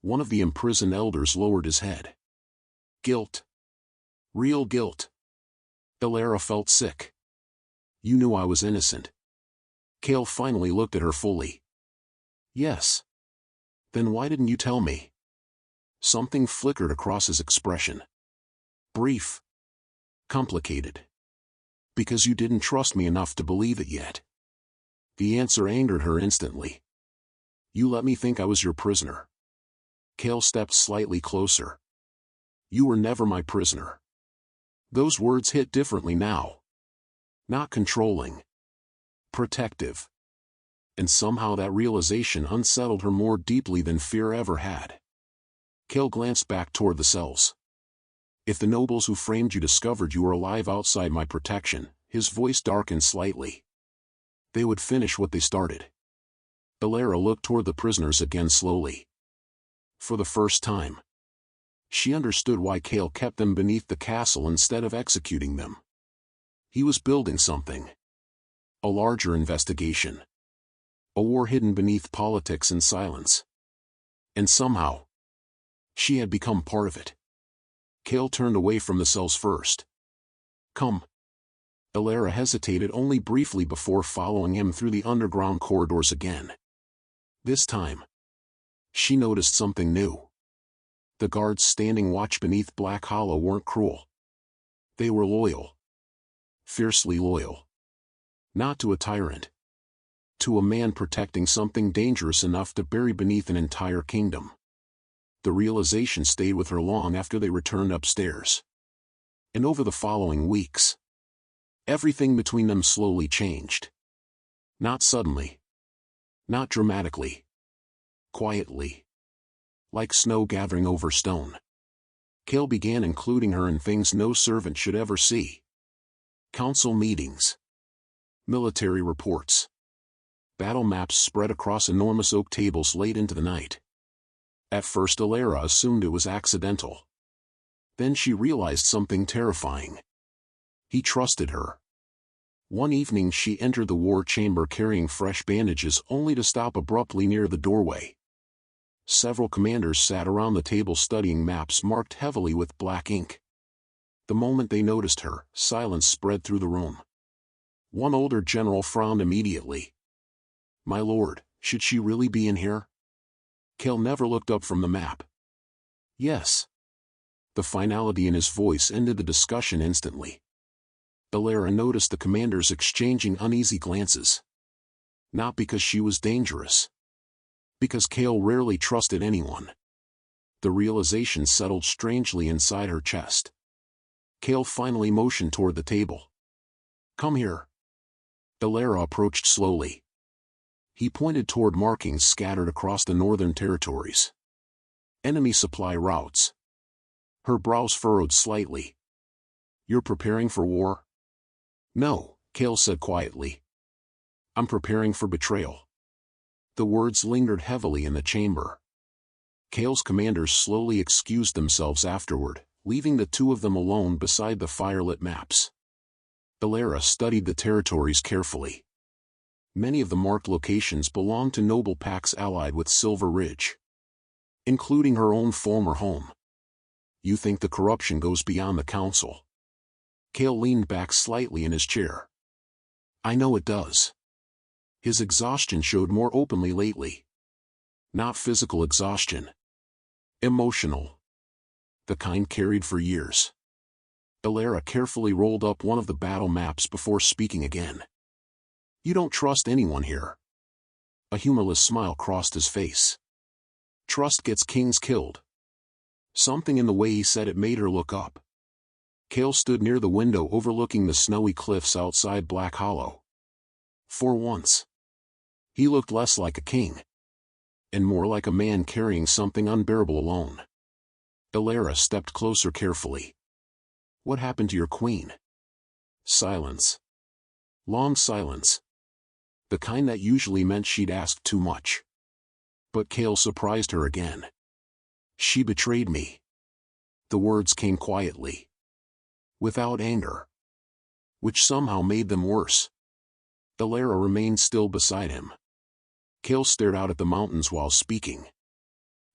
One of the imprisoned elders lowered his head. Guilt. Real guilt. Elara felt sick. You knew I was innocent. Kael finally looked at her fully. Yes. Then why didn't you tell me? Something flickered across his expression. Brief. Complicated. Because you didn't trust me enough to believe it yet. The answer angered her instantly. You let me think I was your prisoner. Kael stepped slightly closer. You were never my prisoner. Those words hit differently now. Not controlling. Protective. And somehow that realization unsettled her more deeply than fear ever had. Kael glanced back toward the cells. If the nobles who framed you discovered you were alive outside my protection, his voice darkened slightly. They would finish what they started. Elara looked toward the prisoners again slowly. For the first time, she understood why Kael kept them beneath the castle instead of executing them. He was building something. A larger investigation. A war hidden beneath politics and silence. And somehow, she had become part of it. Kael turned away from the cells first. Come. Elara hesitated only briefly before following him through the underground corridors again. This time, she noticed something new. The guards standing watch beneath Black Hollow weren't cruel. They were loyal. Fiercely loyal. Not to a tyrant. To a man protecting something dangerous enough to bury beneath an entire kingdom. The realization stayed with her long after they returned upstairs. And over the following weeks, everything between them slowly changed. Not suddenly. Not dramatically. Quietly. Like snow gathering over stone. Kael began including her in things no servant should ever see. Council meetings. Military reports. Battle maps spread across enormous oak tables late into the night. At first Elara assumed it was accidental. Then she realized something terrifying. He trusted her. One evening she entered the war chamber carrying fresh bandages only to stop abruptly near the doorway. Several commanders sat around the table studying maps marked heavily with black ink. The moment they noticed her, silence spread through the room. One older general frowned immediately. My lord, should she really be in here? Kael never looked up from the map. Yes. The finality in his voice ended the discussion instantly. Elara noticed the commanders exchanging uneasy glances. Not because she was dangerous. Because Kael rarely trusted anyone. The realization settled strangely inside her chest. Kael finally motioned toward the table. Come here. Elara approached slowly. He pointed toward markings scattered across the northern territories. Enemy supply routes. Her brows furrowed slightly. You're preparing for war? No, Kael said quietly. I'm preparing for betrayal. The words lingered heavily in the chamber. Kael's commanders slowly excused themselves afterward, leaving the two of them alone beside the firelit maps. Elara studied the territories carefully. Many of the marked locations belonged to noble packs allied with Silver Ridge. Including her own former home. You think the corruption goes beyond the council? Kael leaned back slightly in his chair. I know it does. His exhaustion showed more openly lately. Not physical exhaustion. Emotional. The kind carried for years. Elara carefully rolled up one of the battle maps before speaking again. You don't trust anyone here. A humorless smile crossed his face. Trust gets kings killed. Something in the way he said it made her look up. Kael stood near the window overlooking the snowy cliffs outside Black Hollow. For once, he looked less like a king. And more like a man carrying something unbearable alone. Elara stepped closer carefully. What happened to your queen? Silence. Long silence. The kind that usually meant she'd asked too much. But Kael surprised her again. She betrayed me. The words came quietly, without anger, which somehow made them worse. Elara remained still beside him. Kael stared out at the mountains while speaking.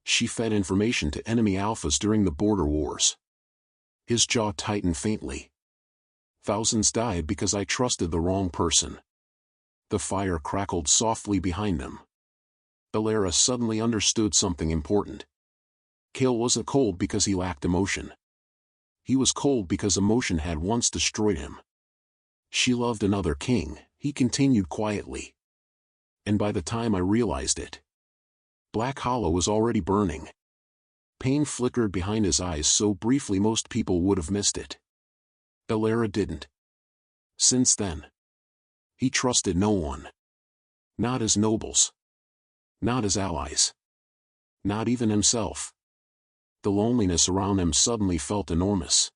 She fed information to enemy alphas during the border wars. His jaw tightened faintly. Thousands died because I trusted the wrong person. The fire crackled softly behind them. Elara suddenly understood something important. Kael wasn't cold because he lacked emotion. He was cold because emotion had once destroyed him. She loved another king, he continued quietly. And by the time I realized it, Black Hollow was already burning. Pain flickered behind his eyes so briefly most people would have missed it. Elara didn't. Since then, he trusted no one. Not his nobles. Not his allies. Not even himself. The loneliness around him suddenly felt enormous.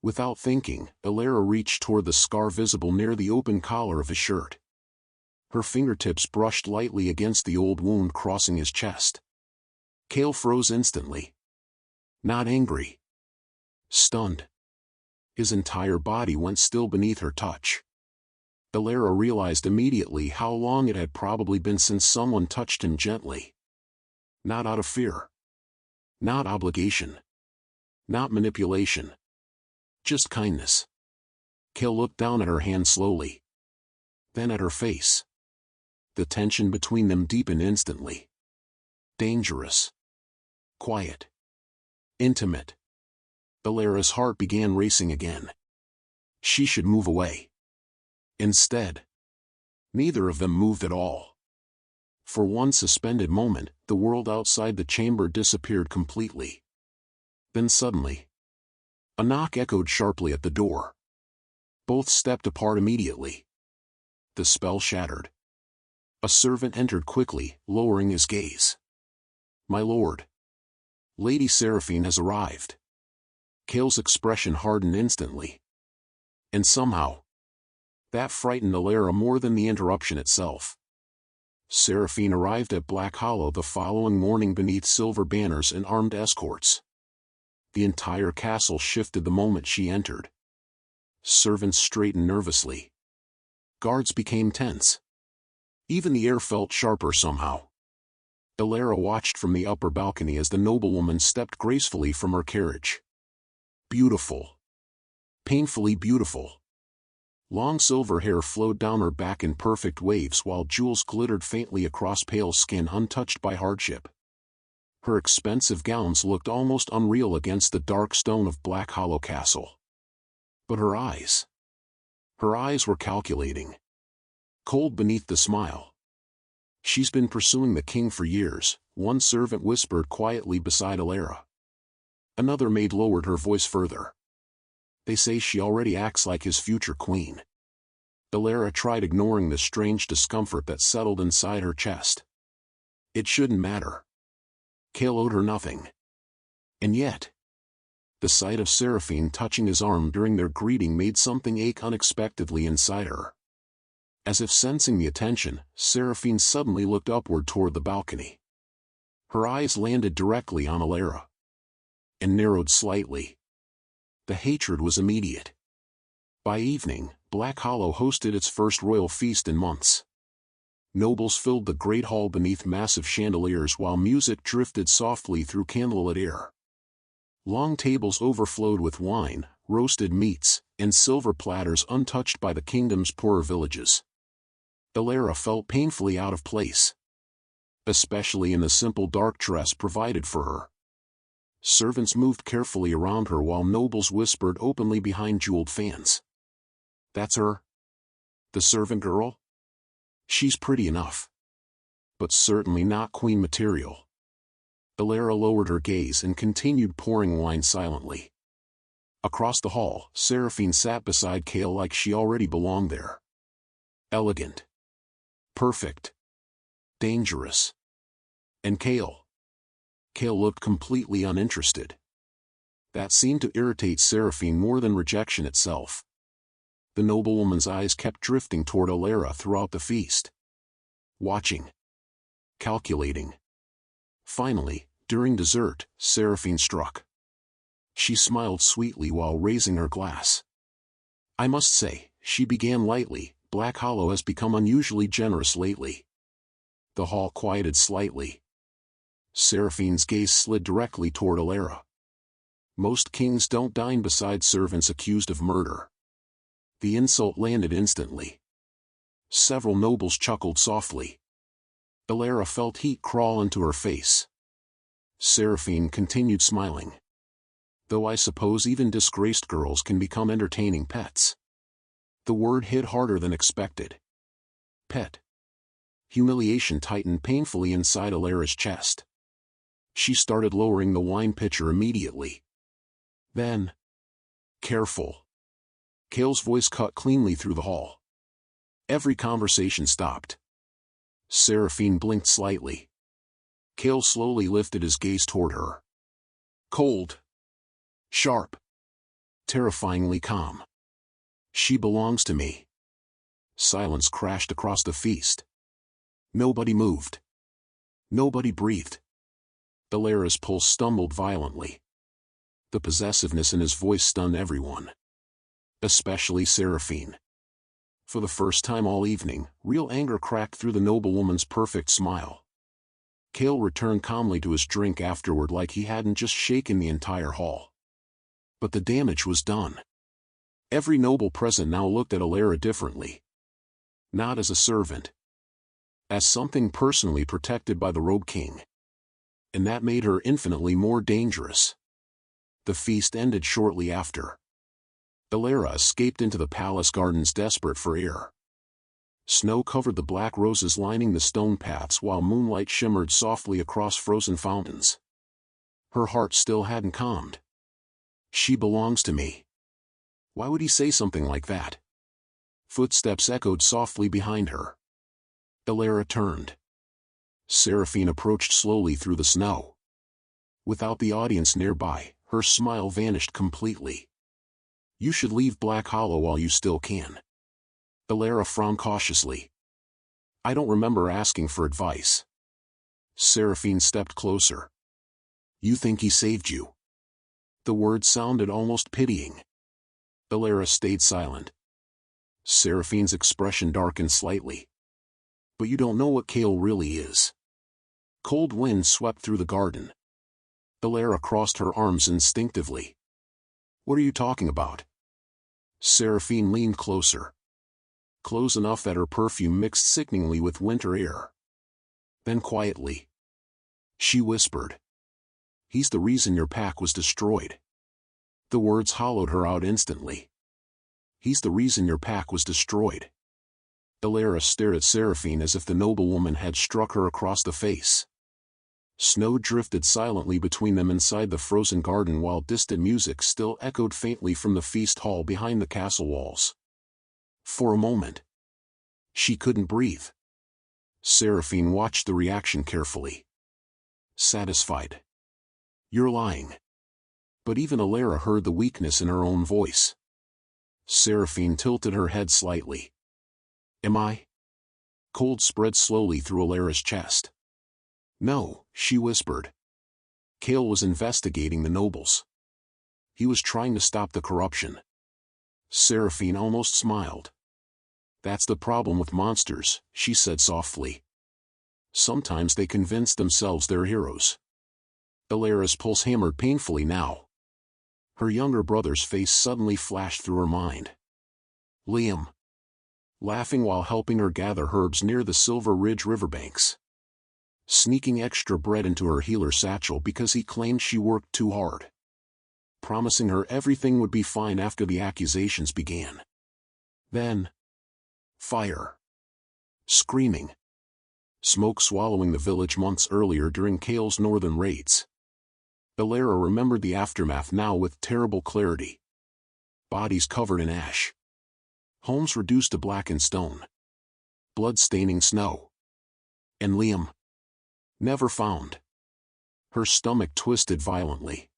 Without thinking, Elara reached toward the scar visible near the open collar of his shirt. Her fingertips brushed lightly against the old wound crossing his chest. Kael froze instantly. Not angry. Stunned. His entire body went still beneath her touch. Elara realized immediately how long it had probably been since someone touched him gently. Not out of fear. Not obligation. Not manipulation. Just kindness. Kael looked down at her hand slowly. Then at her face. The tension between them deepened instantly. Dangerous. Quiet. Intimate. Elara's heart began racing again. She should move away. Instead, neither of them moved at all. For one suspended moment, the world outside the chamber disappeared completely. Then suddenly, a knock echoed sharply at the door. Both stepped apart immediately. The spell shattered. A servant entered quickly, lowering his gaze. "My lord. Lady Seraphine has arrived." Kael's expression hardened instantly. And somehow, that frightened Elara more than the interruption itself. Seraphine arrived at Black Hollow the following morning beneath silver banners and armed escorts. The entire castle shifted the moment she entered. Servants straightened nervously. Guards became tense. Even the air felt sharper somehow. Elara watched from the upper balcony as the noblewoman stepped gracefully from her carriage. Beautiful. Painfully beautiful. Long silver hair flowed down her back in perfect waves while jewels glittered faintly across pale skin untouched by hardship. Her expensive gowns looked almost unreal against the dark stone of Black Hollow Castle. But her eyes were calculating. Cold beneath the smile. "She's been pursuing the king for years," one servant whispered quietly beside Elara. Another maid lowered her voice further. "They say she already acts like his future queen." Elara tried ignoring the strange discomfort that settled inside her chest. It shouldn't matter. Kael owed her nothing. And yet, the sight of Seraphine touching his arm during their greeting made something ache unexpectedly inside her. As if sensing the attention, Seraphine suddenly looked upward toward the balcony. Her eyes landed directly on Elara. And narrowed slightly. The hatred was immediate. By evening, Black Hollow hosted its first royal feast in months. Nobles filled the great hall beneath massive chandeliers while music drifted softly through candlelit air. Long tables overflowed with wine, roasted meats, and silver platters untouched by the kingdom's poorer villages. Elara felt painfully out of place. Especially in the simple dark dress provided for her. Servants moved carefully around her while nobles whispered openly behind jeweled fans. "That's her? The servant girl? She's pretty enough. But certainly not queen material." Elara lowered her gaze and continued pouring wine silently. Across the hall, Seraphine sat beside Kael like she already belonged there. Elegant. Perfect. Dangerous. And Kael looked completely uninterested. That seemed to irritate Seraphine more than rejection itself. The noblewoman's eyes kept drifting toward Elara throughout the feast. Watching. Calculating. Finally, during dessert, Seraphine struck. She smiled sweetly while raising her glass. I must say, she began lightly, Black Hollow has become unusually generous lately. The hall quieted slightly. Seraphine's gaze slid directly toward Elara. Most kings don't dine beside servants accused of murder. The insult landed instantly. Several nobles chuckled softly. Elara felt heat crawl into her face. Seraphine continued smiling. Though I suppose even disgraced girls can become entertaining pets. The word hit harder than expected. Pet. Humiliation tightened painfully inside Elara's chest. She started lowering the wine pitcher immediately. Then, careful. Kael's voice cut cleanly through the hall. Every conversation stopped. Seraphine blinked slightly. Kael slowly lifted his gaze toward her. Cold. Sharp. Terrifyingly calm. She belongs to me. Silence crashed across the feast. Nobody moved. Nobody breathed. Elara's pulse stumbled violently. The possessiveness in his voice stunned everyone. Especially Seraphine. For the first time all evening, real anger cracked through the noblewoman's perfect smile. Kael returned calmly to his drink afterward like he hadn't just shaken the entire hall. But the damage was done. Every noble present now looked at Elara differently. Not as a servant. As something personally protected by the Rogue King. And that made her infinitely more dangerous. The feast ended shortly after. Elara escaped into the palace gardens desperate for air. Snow covered the black roses lining the stone paths while moonlight shimmered softly across frozen fountains. Her heart still hadn't calmed. She belongs to me. Why would he say something like that? Footsteps echoed softly behind her. Elara turned. Seraphine approached slowly through the snow. Without the audience nearby, her smile vanished completely. You should leave Black Hollow while you still can. Elara frowned cautiously. I don't remember asking for advice. Seraphine stepped closer. You think he saved you? The words sounded almost pitying. Elara stayed silent. Seraphine's expression darkened slightly. But you don't know what Kael really is. Cold wind swept through the garden. Elara crossed her arms instinctively. What are you talking about? Seraphine leaned closer. Close enough that her perfume mixed sickeningly with winter air. Then quietly. She whispered. He's the reason your pack was destroyed. The words hollowed her out instantly. He's the reason your pack was destroyed. Elara stared at Seraphine as if the noblewoman had struck her across the face. Snow drifted silently between them inside the frozen garden while distant music still echoed faintly from the feast hall behind the castle walls. For a moment, she couldn't breathe. Seraphine watched the reaction carefully. Satisfied. You're lying. But even Elara heard the weakness in her own voice. Seraphine tilted her head slightly. Am I? Cold spread slowly through Elara's chest. No, she whispered. Kael was investigating the nobles. He was trying to stop the corruption. Seraphine almost smiled. That's the problem with monsters, she said softly. Sometimes they convince themselves they're heroes. Elara's pulse hammered painfully now. Her younger brother's face suddenly flashed through her mind. Liam. Laughing while helping her gather herbs near the Silver Ridge riverbanks. Sneaking extra bread into her healer satchel because he claimed she worked too hard. Promising her everything would be fine after the accusations began. Then, fire. Screaming. Smoke swallowing the village months earlier during Kael's northern raids. Elara remembered the aftermath now with terrible clarity. Bodies covered in ash. Homes reduced to blackened stone. Blood-staining snow. And Liam. Never found. Her stomach twisted violently.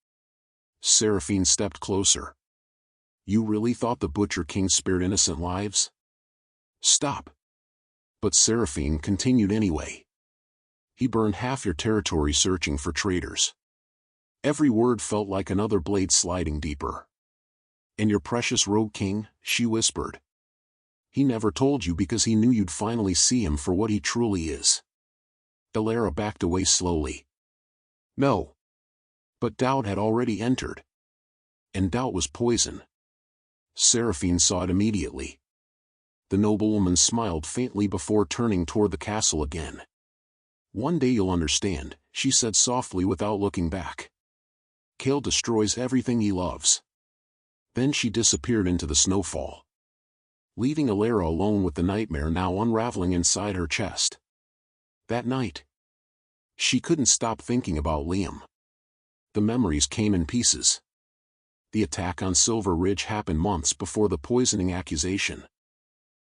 Seraphine stepped closer. You really thought the Butcher King spared innocent lives? Stop. But Seraphine continued anyway. He burned half your territory searching for traitors. Every word felt like another blade sliding deeper. And your precious Rogue King, she whispered. He never told you because he knew you'd finally see him for what he truly is. Elara backed away slowly. No. But doubt had already entered. And doubt was poison. Seraphine saw it immediately. The noblewoman smiled faintly before turning toward the castle again. One day you'll understand, she said softly without looking back. Kael destroys everything he loves. Then she disappeared into the snowfall, leaving Elara alone with the nightmare now unraveling inside her chest. That night, she couldn't stop thinking about Liam. The memories came in pieces. The attack on Silver Ridge happened months before the poisoning accusation.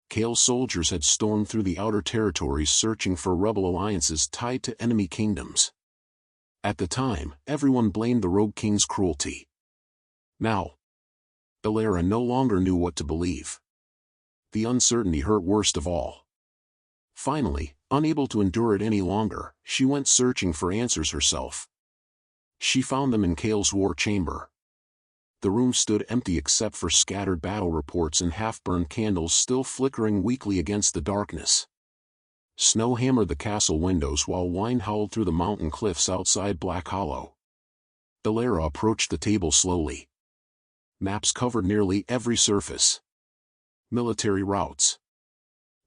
Kael's soldiers had stormed through the outer territories searching for rebel alliances tied to enemy kingdoms. At the time, everyone blamed the Rogue King's cruelty. Now, Elara no longer knew what to believe. The uncertainty hurt worst of all. Finally, unable to endure it any longer, she went searching for answers herself. She found them in Kael's war chamber. The room stood empty except for scattered battle reports and half-burned candles still flickering weakly against the darkness. Snow hammered the castle windows while wind howled through the mountain cliffs outside Black Hollow. Elara approached the table slowly. Maps covered nearly every surface. Military routes.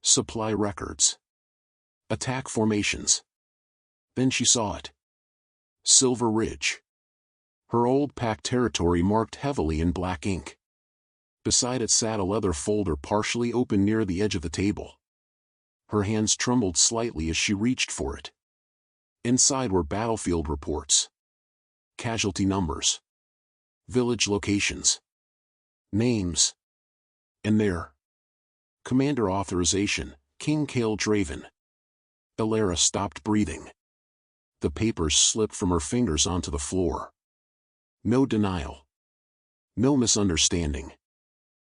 Supply records. Attack formations. Then she saw it. Silver Ridge. Her old packed territory marked heavily in black ink. Beside it sat a leather folder partially open near the edge of the table. Her hands trembled slightly as she reached for it. Inside were battlefield reports. Casualty numbers. Village locations. Names. And there. Commander authorization, King Kael Draven. Elara stopped breathing. The papers slipped from her fingers onto the floor. No denial. No misunderstanding.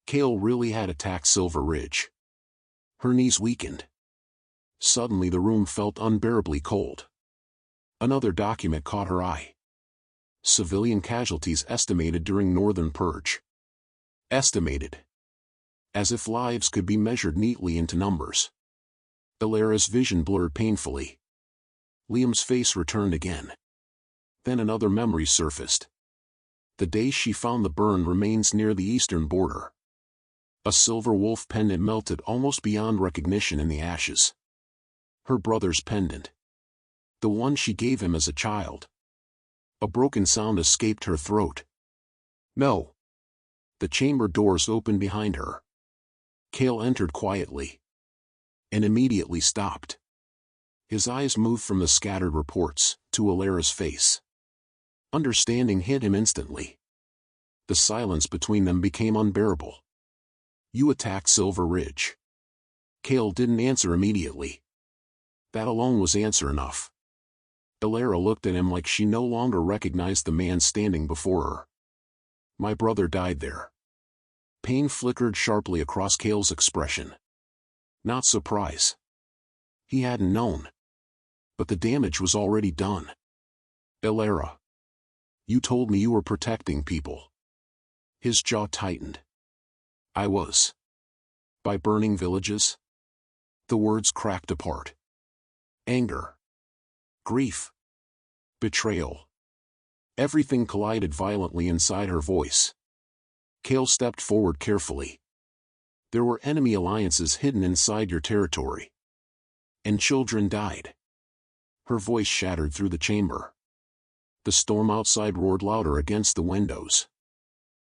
Kael really had attacked Silver Ridge. Her knees weakened. Suddenly the room felt unbearably cold. Another document caught her eye. Civilian casualties estimated during Northern Purge. Estimated. As if lives could be measured neatly into numbers. Elara's vision blurred painfully. Liam's face returned again. Then another memory surfaced. The day she found the burned remains near the eastern border. A silver wolf pendant melted almost beyond recognition in the ashes. Her brother's pendant. The one she gave him as a child. A broken sound escaped her throat. No. The chamber doors opened behind her. Kael entered quietly. And immediately stopped. His eyes moved from the scattered reports to Elara's face. Understanding hit him instantly. The silence between them became unbearable. You attacked Silver Ridge. Kael didn't answer immediately. That alone was answer enough. Elara looked at him like she no longer recognized the man standing before her. My brother died there. Pain flickered sharply across Kael's expression. Not surprise. He hadn't known. But the damage was already done. Elara. You told me you were protecting people. His jaw tightened. I was. By burning villages? The words cracked apart. Anger. Grief. Betrayal. Everything collided violently inside her voice. Kael stepped forward carefully. There were enemy alliances hidden inside your territory. And children died. Her voice shattered through the chamber. The storm outside roared louder against the windows.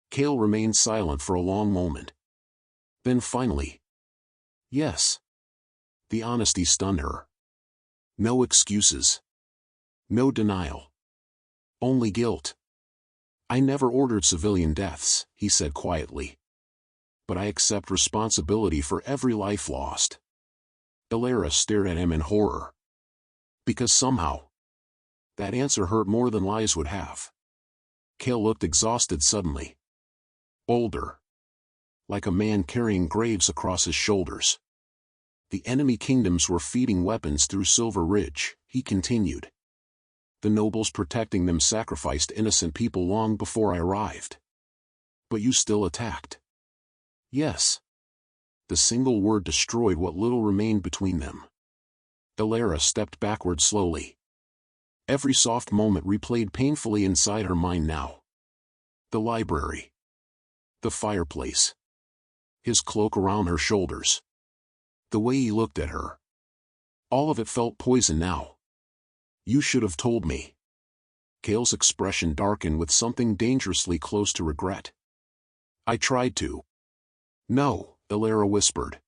Kael remained silent for a long moment. Then finally. Yes. The honesty stunned her. No excuses. No denial. Only guilt. I never ordered civilian deaths, he said quietly. But I accept responsibility for every life lost. Elara stared at him in horror. Because somehow, that answer hurt more than lies would have. Kael looked exhausted suddenly. Older. Like a man carrying graves across his shoulders. The enemy kingdoms were feeding weapons through Silver Ridge, he continued. The nobles protecting them sacrificed innocent people long before I arrived. But you still attacked. Yes. The single word destroyed what little remained between them. Elara stepped backward slowly. Every soft moment replayed painfully inside her mind now. The library. The fireplace. His cloak around her shoulders. The way he looked at her. All of it felt poison now. You should have told me. Kael's expression darkened with something dangerously close to regret. I tried to. No, Elara whispered.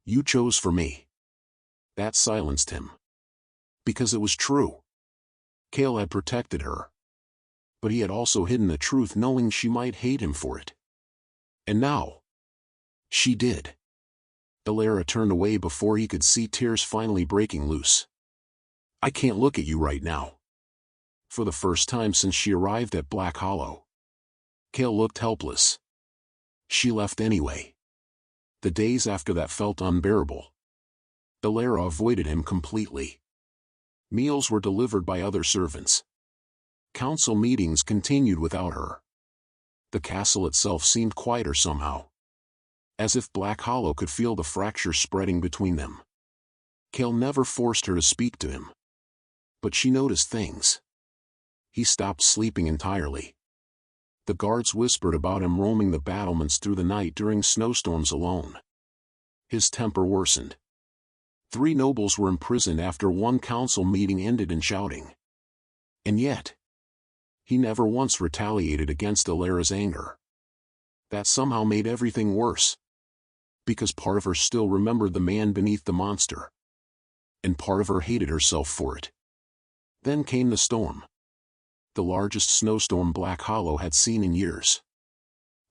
You chose for me. That silenced him. Because it was true. Kael had protected her. But he had also hidden the truth, knowing she might hate him for it. And now. She did. Elara turned away before he could see tears finally breaking loose. I can't look at you right now. For the first time since she arrived at Black Hollow. Kael looked helpless. She left anyway. The days after that felt unbearable. Elara avoided him completely. Meals were delivered by other servants. Council meetings continued without her. The castle itself seemed quieter somehow. As if Black Hollow could feel the fracture spreading between them. Kael never forced her to speak to him. But she noticed things. He stopped sleeping entirely. The guards whispered about him roaming the battlements through the night during snowstorms alone. His temper worsened. 3 nobles were imprisoned after one council meeting ended in shouting. And yet, he never once retaliated against Elara's anger. That somehow made everything worse. Because part of her still remembered the man beneath the monster. And part of her hated herself for it. Then came the storm. The largest snowstorm Black Hollow had seen in years.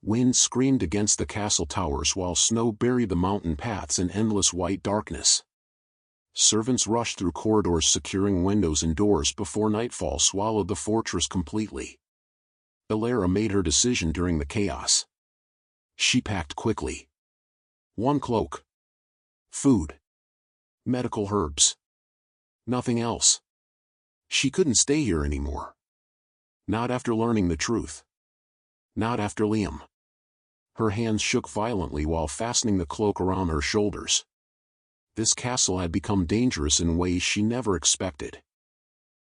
Wind screamed against the castle towers while snow buried the mountain paths in endless white darkness. Servants rushed through corridors securing windows and doors before nightfall swallowed the fortress completely. Elara made her decision during the chaos. She packed quickly. 1 cloak. Food. Medical herbs. Nothing else. She couldn't stay here anymore. Not after learning the truth. Not after Liam. Her hands shook violently while fastening the cloak around her shoulders. This castle had become dangerous in ways she never expected.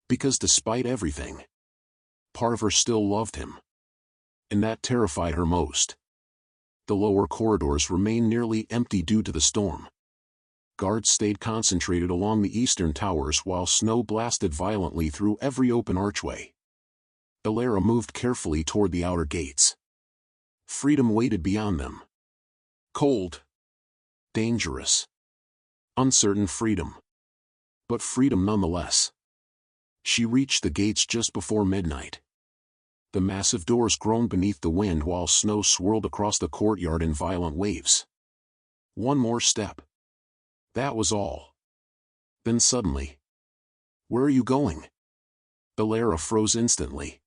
Because despite everything, part of her still loved him. And that terrified her most. The lower corridors remained nearly empty due to the storm. Guards stayed concentrated along the eastern towers while snow blasted violently through every open archway. Elara moved carefully toward the outer gates. Freedom waited beyond them. Cold. Dangerous. Uncertain freedom. But freedom nonetheless. She reached the gates just before midnight. The massive doors groaned beneath the wind while snow swirled across the courtyard in violent waves. One more step. That was all. Then suddenly. Where are you going? Elara froze instantly.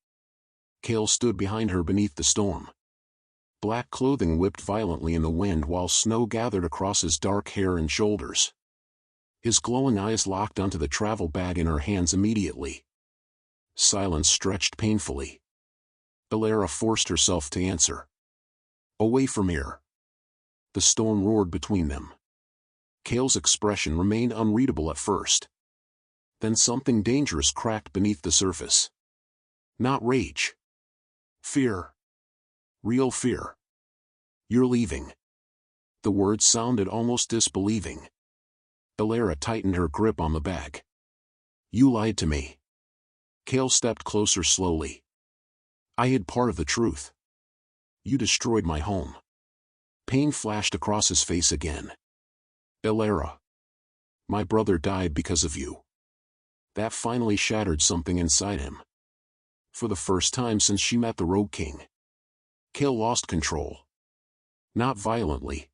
Kael stood behind her beneath the storm. Black clothing whipped violently in the wind while snow gathered across his dark hair and shoulders. His glowing eyes locked onto the travel bag in her hands immediately. Silence stretched painfully. Elara forced herself to answer. Away from here. The storm roared between them. Kael's expression remained unreadable at first. Then something dangerous cracked beneath the surface. Not rage. Fear. Real fear. You're leaving. The words sounded almost disbelieving. Elara tightened her grip on the bag. You lied to me. Kael stepped closer slowly. I hid part of the truth. You destroyed my home. Pain flashed across his face again. Elara. My brother died because of you. That finally shattered something inside him. For the first time since she met the Rogue King. Kael lost control. Not violently.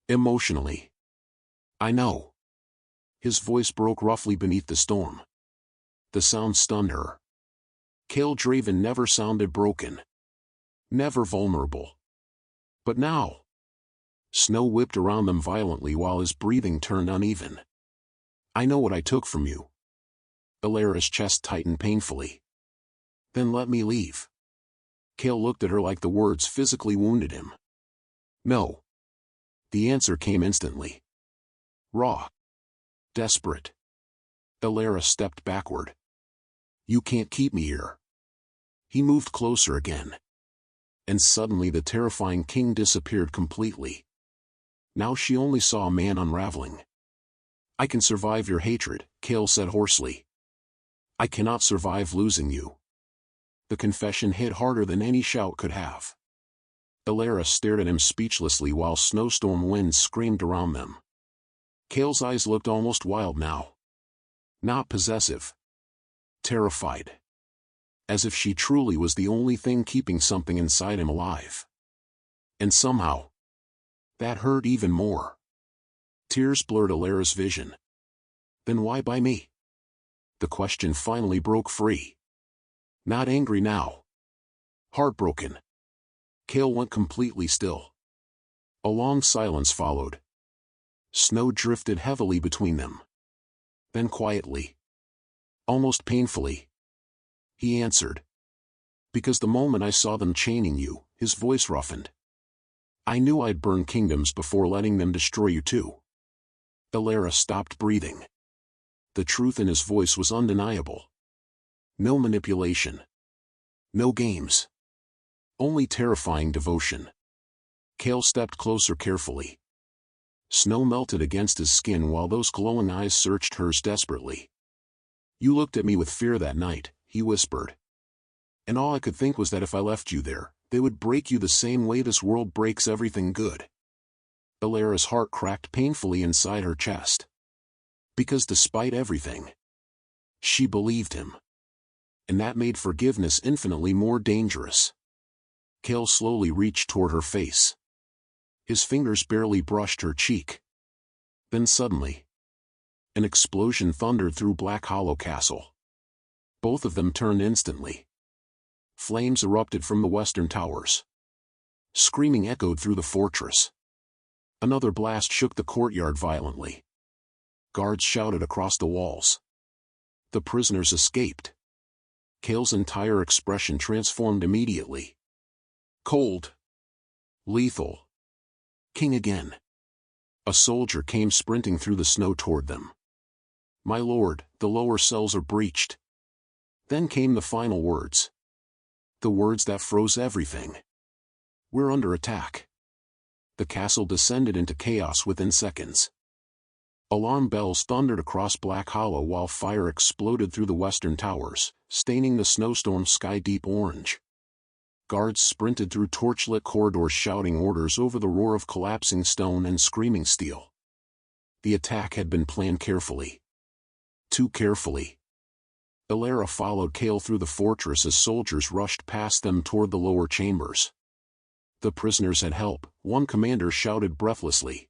Emotionally. I know. His voice broke roughly beneath the storm. The sound stunned her. Kael Draven never sounded broken. Never vulnerable. But now. Snow whipped around them violently while his breathing turned uneven. I know what I took from you. Elara's chest tightened painfully. Then let me leave. Kael looked at her like the words physically wounded him. No. The answer came instantly. Raw. Desperate. Elara stepped backward. You can't keep me here. He moved closer again. And suddenly the terrifying king disappeared completely. Now she only saw a man unraveling. I can survive your hatred, Kael said hoarsely. I cannot survive losing you. The confession hit harder than any shout could have. Elara stared at him speechlessly while snowstorm winds screamed around them. Kael's eyes looked almost wild now. Not possessive. Terrified. As if she truly was the only thing keeping something inside him alive. And somehow, that hurt even more. Tears blurred Elara's vision. Then why by me? The question finally broke free. Not angry now. Heartbroken. Kael went completely still. A long silence followed. Snow drifted heavily between them. Then quietly, almost painfully, he answered. Because the moment I saw them chaining you, his voice roughened. I knew I'd burn kingdoms before letting them destroy you too. Elara stopped breathing. The truth in his voice was undeniable. No manipulation. No games. Only terrifying devotion. Kael stepped closer carefully. Snow melted against his skin while those glowing eyes searched hers desperately. You looked at me with fear that night, he whispered. And all I could think was that if I left you there, they would break you the same way this world breaks everything good. Elara's heart cracked painfully inside her chest. Because despite everything, she believed him. And that made forgiveness infinitely more dangerous. Kael slowly reached toward her face. His fingers barely brushed her cheek. Then suddenly, an explosion thundered through Black Hollow Castle. Both of them turned instantly. Flames erupted from the western towers. Screaming echoed through the fortress. Another blast shook the courtyard violently. Guards shouted across the walls. The prisoners escaped. Kael's entire expression transformed immediately. Cold. Lethal. King again. A soldier came sprinting through the snow toward them. My lord, the lower cells are breached. Then came the final words. The words that froze everything. We're under attack. The castle descended into chaos within seconds. Alarm bells thundered across Black Hollow while fire exploded through the western towers, staining the snowstorm sky deep orange. Guards sprinted through torchlit corridors shouting orders over the roar of collapsing stone and screaming steel. The attack had been planned carefully. Too carefully. Elara followed Kael through the fortress as soldiers rushed past them toward the lower chambers. The prisoners had help, one commander shouted breathlessly.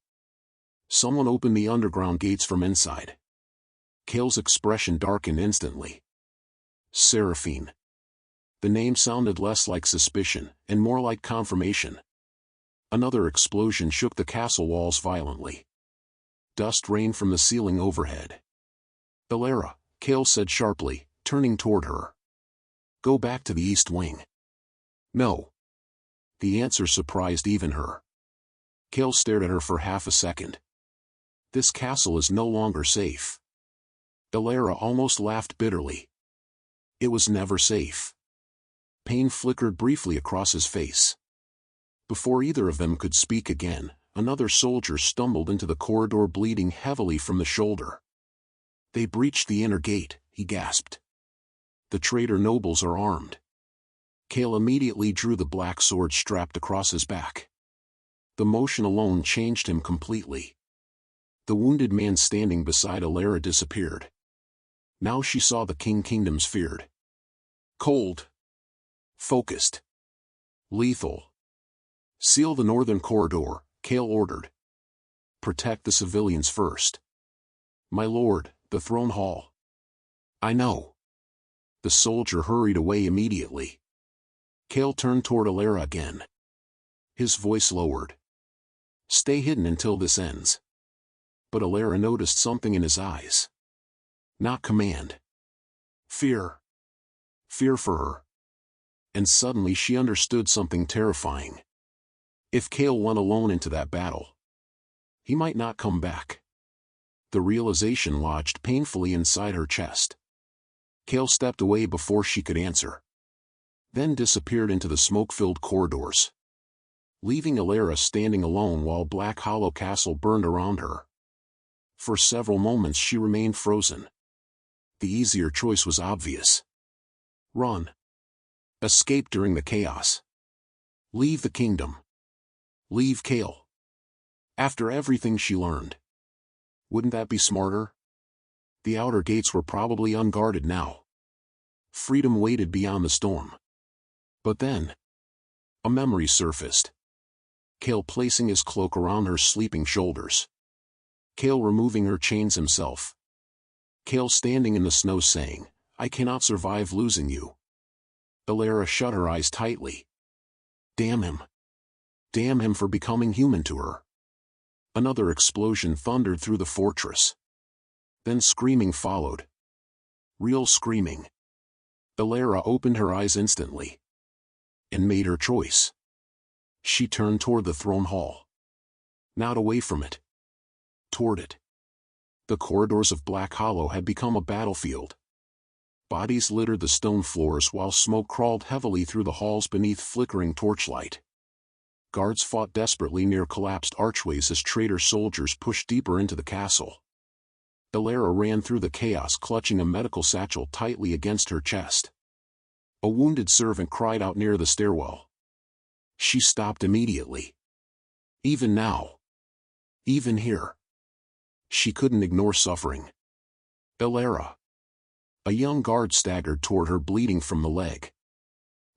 Someone opened the underground gates from inside. Kael's expression darkened instantly. Seraphine. The name sounded less like suspicion, and more like confirmation. Another explosion shook the castle walls violently. Dust rained from the ceiling overhead. Elara, Kael said sharply, turning toward her. Go back to the east wing. No. The answer surprised even her. Kael stared at her for half a second. This castle is no longer safe. Elara almost laughed bitterly. It was never safe. Pain flickered briefly across his face. Before either of them could speak again, another soldier stumbled into the corridor bleeding heavily from the shoulder. They breached the inner gate, he gasped. The traitor nobles are armed. Kael immediately drew the black sword strapped across his back. The motion alone changed him completely. The wounded man standing beside Elara disappeared. Now she saw the kingdoms feared. Cold. Focused. Lethal. Seal the northern corridor, Kael ordered. Protect the civilians first. My lord, the throne hall. I know. The soldier hurried away immediately. Kael turned toward Elara again. His voice lowered. Stay hidden until this ends. But Elara noticed something in his eyes. Not command. Fear. Fear for her. And suddenly she understood something terrifying. If Kael went alone into that battle, he might not come back. The realization lodged painfully inside her chest. Kael stepped away before she could answer, then disappeared into the smoke-filled corridors, leaving Elara standing alone while Black Hollow Castle burned around her. For several moments she remained frozen. The easier choice was obvious. Run. Escape during the chaos. Leave the kingdom. Leave Kael. After everything she learned. Wouldn't that be smarter? The outer gates were probably unguarded now. Freedom waited beyond the storm. But then, a memory surfaced. Kael placing his cloak around her sleeping shoulders. Kael removing her chains himself. Kael standing in the snow saying, "I cannot survive losing you." Elara shut her eyes tightly. Damn him. Damn him for becoming human to her. Another explosion thundered through the fortress. Then screaming followed. Real screaming. Elara opened her eyes instantly. And made her choice. She turned toward the throne hall. Not away from it. Toward it. The corridors of Black Hollow had become a battlefield. Bodies littered the stone floors while smoke crawled heavily through the halls beneath flickering torchlight. Guards fought desperately near collapsed archways as traitor soldiers pushed deeper into the castle. Elara ran through the chaos clutching a medical satchel tightly against her chest. A wounded servant cried out near the stairwell. She stopped immediately. Even now. Even here. She couldn't ignore suffering. Elara. A young guard staggered toward her bleeding from the leg.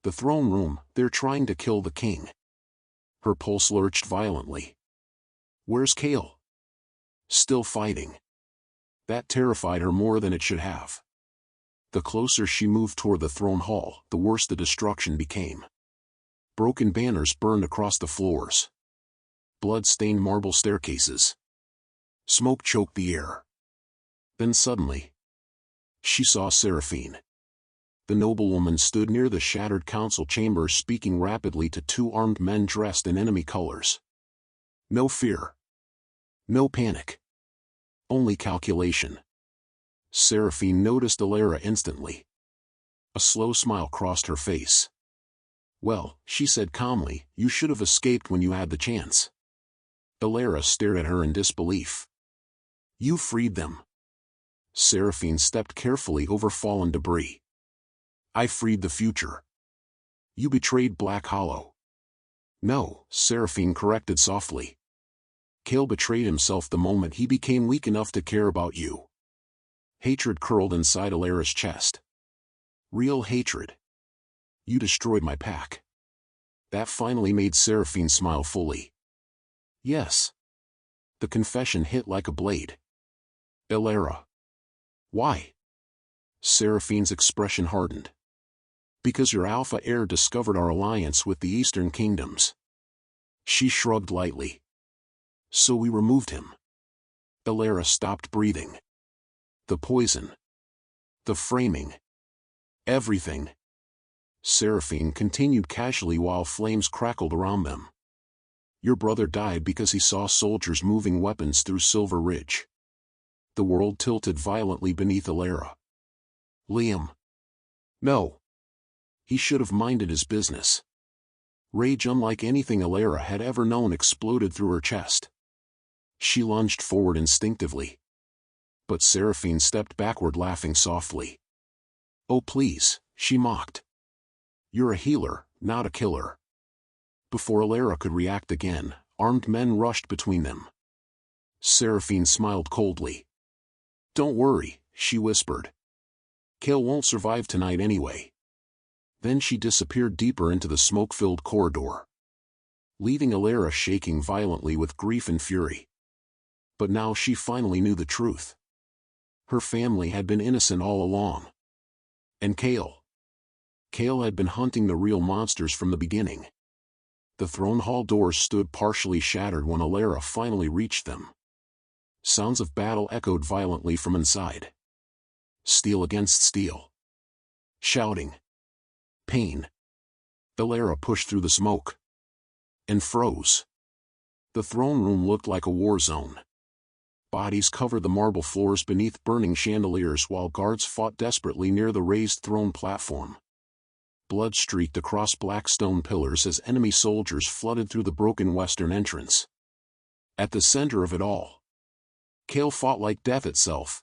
The throne room, they're trying to kill the king. Her pulse lurched violently. Where's Kael? Still fighting. That terrified her more than it should have. The closer she moved toward the throne hall, the worse the destruction became. Broken banners burned across the floors. Blood-stained marble staircases. Smoke choked the air. Then suddenly, she saw Seraphine. The noblewoman stood near the shattered council chamber speaking rapidly to two armed men dressed in enemy colors. No fear. No panic. Only calculation. Seraphine noticed Elara instantly. A slow smile crossed her face. Well, she said calmly, you should have escaped when you had the chance. Elara stared at her in disbelief. You freed them. Seraphine stepped carefully over fallen debris. I freed the future. You betrayed Black Hollow. No, Seraphine corrected softly. Kael betrayed himself the moment he became weak enough to care about you. Hatred curled inside Elara's chest. Real hatred. You destroyed my pack. That finally made Seraphine smile fully. Yes. The confession hit like a blade. Elara. Why? Seraphine's expression hardened. Because your alpha heir discovered our alliance with the Eastern Kingdoms. She shrugged lightly. So we removed him. Elara stopped breathing. The poison. The framing. Everything. Seraphine continued casually while flames crackled around them. Your brother died because he saw soldiers moving weapons through Silver Ridge. The world tilted violently beneath Elara. Liam. No. He should have minded his business. Rage unlike anything Elara had ever known exploded through her chest. She lunged forward instinctively. But Seraphine stepped backward laughing softly. Oh please, she mocked. You're a healer, not a killer. Before Elara could react again, armed men rushed between them. Seraphine smiled coldly. Don't worry, she whispered. Kael won't survive tonight anyway. Then she disappeared deeper into the smoke-filled corridor, leaving Elara shaking violently with grief and fury. But now she finally knew the truth. Her family had been innocent all along. And Kael. Kael had been hunting the real monsters from the beginning. The throne hall doors stood partially shattered when Elara finally reached them. Sounds of battle echoed violently from inside. Steel against steel. shouting. Pain. Elara pushed through the smoke. And froze. The throne room looked like a war zone. Bodies covered the marble floors beneath burning chandeliers while guards fought desperately near the raised throne platform. Blood streaked across black stone pillars as enemy soldiers flooded through the broken western entrance. At the center of it all, Kael fought like death itself.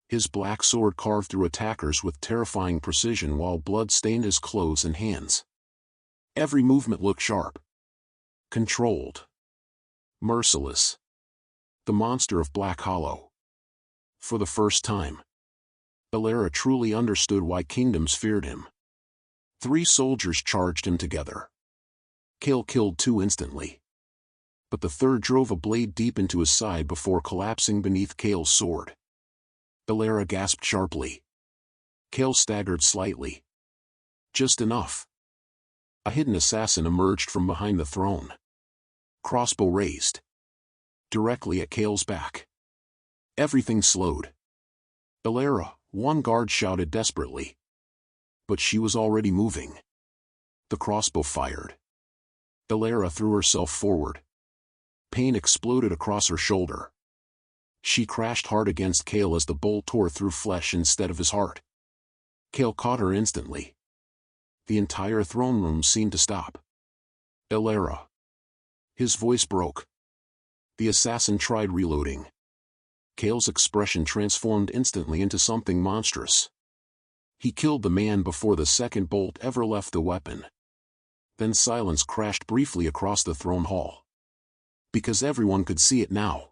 His black sword carved through attackers with terrifying precision while blood stained his clothes and hands. Every movement looked sharp. Controlled. Merciless. The monster of Black Hollow. For the first time, Elara truly understood why kingdoms feared him. 3 soldiers charged him together. Kael killed 2 instantly. But the third drove a blade deep into his side before collapsing beneath Kael's sword. Elara gasped sharply. Kael staggered slightly. Just enough. A hidden assassin emerged from behind the throne. Crossbow raised. Directly at Kael's back. Everything slowed. Elara, one guard shouted desperately. But she was already moving. The crossbow fired. Elara threw herself forward. Pain exploded across her shoulder. She crashed hard against Kael as the bolt tore through flesh instead of his heart. Kael caught her instantly. The entire throne room seemed to stop. Elara. His voice broke. The assassin tried reloading. Kael's expression transformed instantly into something monstrous. He killed the man before the second bolt ever left the weapon. Then silence crashed briefly across the throne hall. Because everyone could see it now.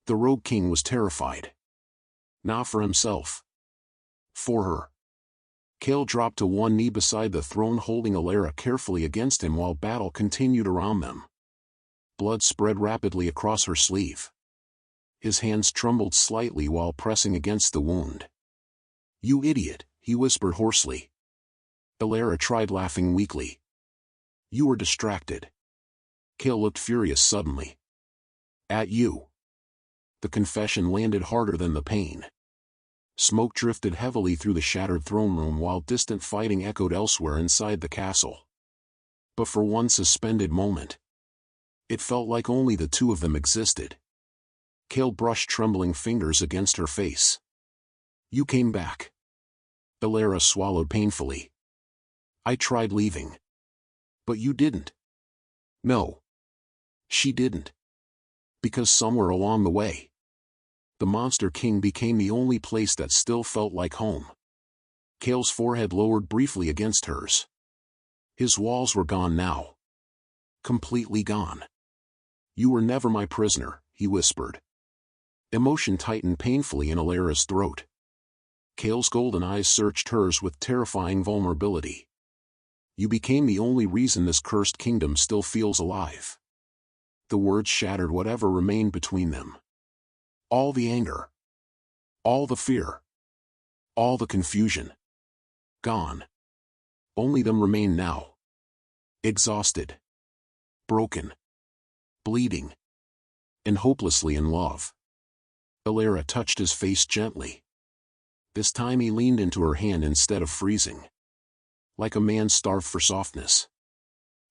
The Rogue King was terrified. Not for himself. For her. Kael dropped to one knee beside the throne, holding Elara carefully against him while battle continued around them. Blood spread rapidly across her sleeve. His hands trembled slightly while pressing against the wound. "You idiot," he whispered hoarsely. Elara tried laughing weakly. "You were distracted." Kael looked furious suddenly. "At you." The confession landed harder than the pain. Smoke drifted heavily through the shattered throne room while distant fighting echoed elsewhere inside the castle. But for one suspended moment, it felt like only the 2 of them existed. Kael brushed trembling fingers against her face. "You came back." Elara swallowed painfully. "I tried leaving. But you didn't." "No. She didn't. Because somewhere along the way, the Monster King became the only place that still felt like home." Kael's forehead lowered briefly against hers. His walls were gone now. Completely gone. "You were never my prisoner," he whispered. Emotion tightened painfully in Elara's throat. Kael's golden eyes searched hers with terrifying vulnerability. "You became the only reason this cursed kingdom still feels alive." The words shattered whatever remained between them. All the anger. All the fear. All the confusion. Gone. Only them remained now. Exhausted. Broken. Bleeding. And hopelessly in love. Elara touched his face gently. This time he leaned into her hand instead of freezing. Like a man starved for softness.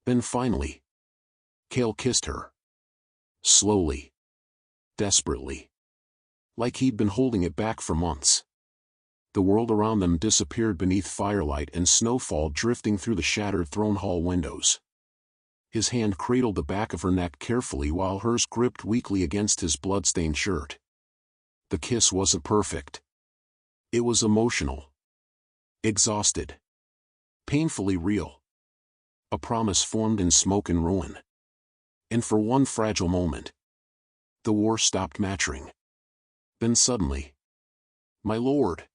Then finally, Kael kissed her. Slowly. Desperately. Like he'd been holding it back for months. The world around them disappeared beneath firelight and snowfall drifting through the shattered throne hall windows. His hand cradled the back of her neck carefully while hers gripped weakly against his blood-stained shirt. The kiss wasn't perfect. It was emotional. Exhausted. Painfully real. A promise formed in smoke and ruin. And for one fragile moment, the war stopped mattering. Then suddenly, "My lord!"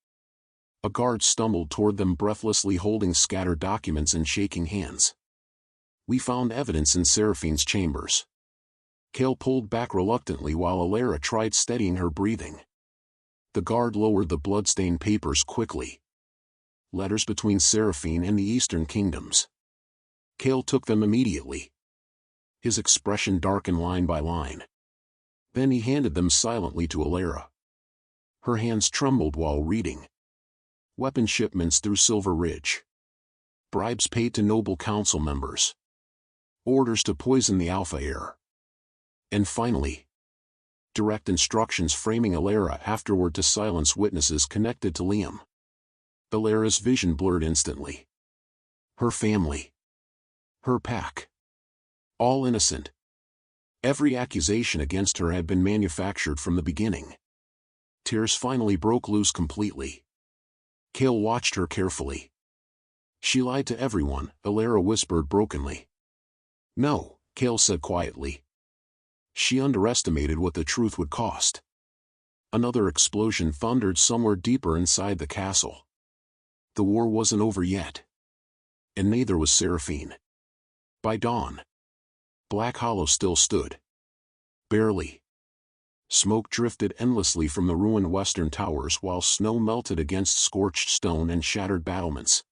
A guard stumbled toward them breathlessly holding scattered documents and shaking hands. "We found evidence in Seraphine's chambers." Kael pulled back reluctantly while Elara tried steadying her breathing. The guard lowered the blood-stained papers quickly. Letters between Seraphine and the Eastern Kingdoms. Kael took them immediately. His expression darkened line by line. Then he handed them silently to Elara. Her hands trembled while reading. Weapon shipments through Silver Ridge. Bribes paid to noble council members. Orders to poison the Alpha heir. And finally, direct instructions framing Elara afterward to silence witnesses connected to Liam. Elara's vision blurred instantly. Her family. Her pack. All innocent. Every accusation against her had been manufactured from the beginning. Tears finally broke loose completely. Kael watched her carefully. She lied to everyone, Elara whispered brokenly. No, Kael said quietly. She underestimated what the truth would cost. Another explosion thundered somewhere deeper inside the castle. The war wasn't over yet. And neither was Seraphine. By dawn, Black Hollow still stood. Barely. Smoke drifted endlessly from the ruined western towers while snow melted against scorched stone and shattered battlements.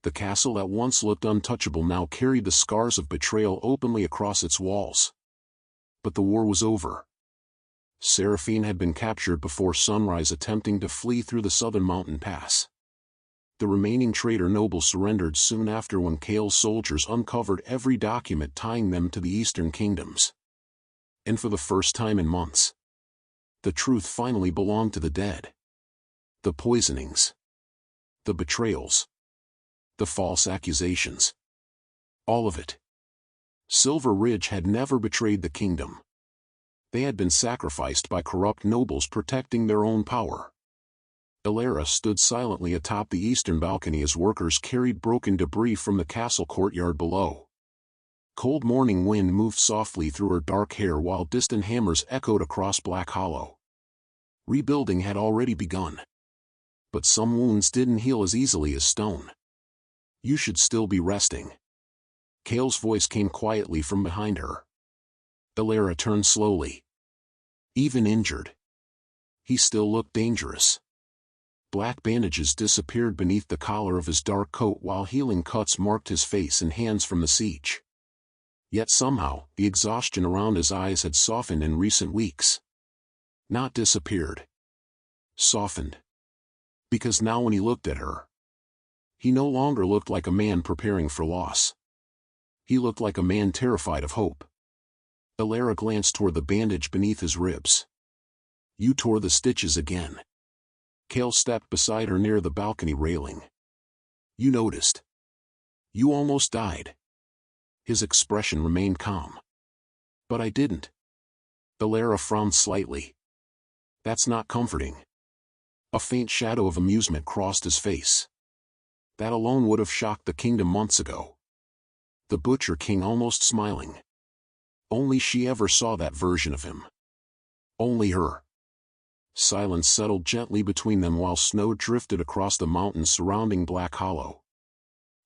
The castle that once looked untouchable now carried the scars of betrayal openly across its walls. But the war was over. Seraphine had been captured before sunrise attempting to flee through the southern mountain pass. The remaining traitor noble surrendered soon after when Kael's soldiers uncovered every document tying them to the eastern kingdoms. And for the first time in months, the truth finally belonged to the dead. The poisonings. The betrayals. The false accusations. All of it. Silver Ridge had never betrayed the kingdom. They had been sacrificed by corrupt nobles protecting their own power. Elara stood silently atop the eastern balcony as workers carried broken debris from the castle courtyard below. Cold morning wind moved softly through her dark hair while distant hammers echoed across Black Hollow. Rebuilding had already begun. But some wounds didn't heal as easily as stone. You should still be resting. Kael's voice came quietly from behind her. Elara turned slowly. Even injured, he still looked dangerous. Black bandages disappeared beneath the collar of his dark coat while healing cuts marked his face and hands from the siege. Yet somehow, the exhaustion around his eyes had softened in recent weeks. Not disappeared. Softened. Because now when he looked at her, he no longer looked like a man preparing for loss. He looked like a man terrified of hope. Elara glanced toward the bandage beneath his ribs. You tore the stitches again. Kael stepped beside her near the balcony railing. You noticed. You almost died. His expression remained calm. But I didn't. Elara frowned slightly. That's not comforting. A faint shadow of amusement crossed his face. That alone would have shocked the kingdom months ago. The Butcher King almost smiling. Only she ever saw that version of him. Only her. Silence settled gently between them while snow drifted across the mountains surrounding Black Hollow.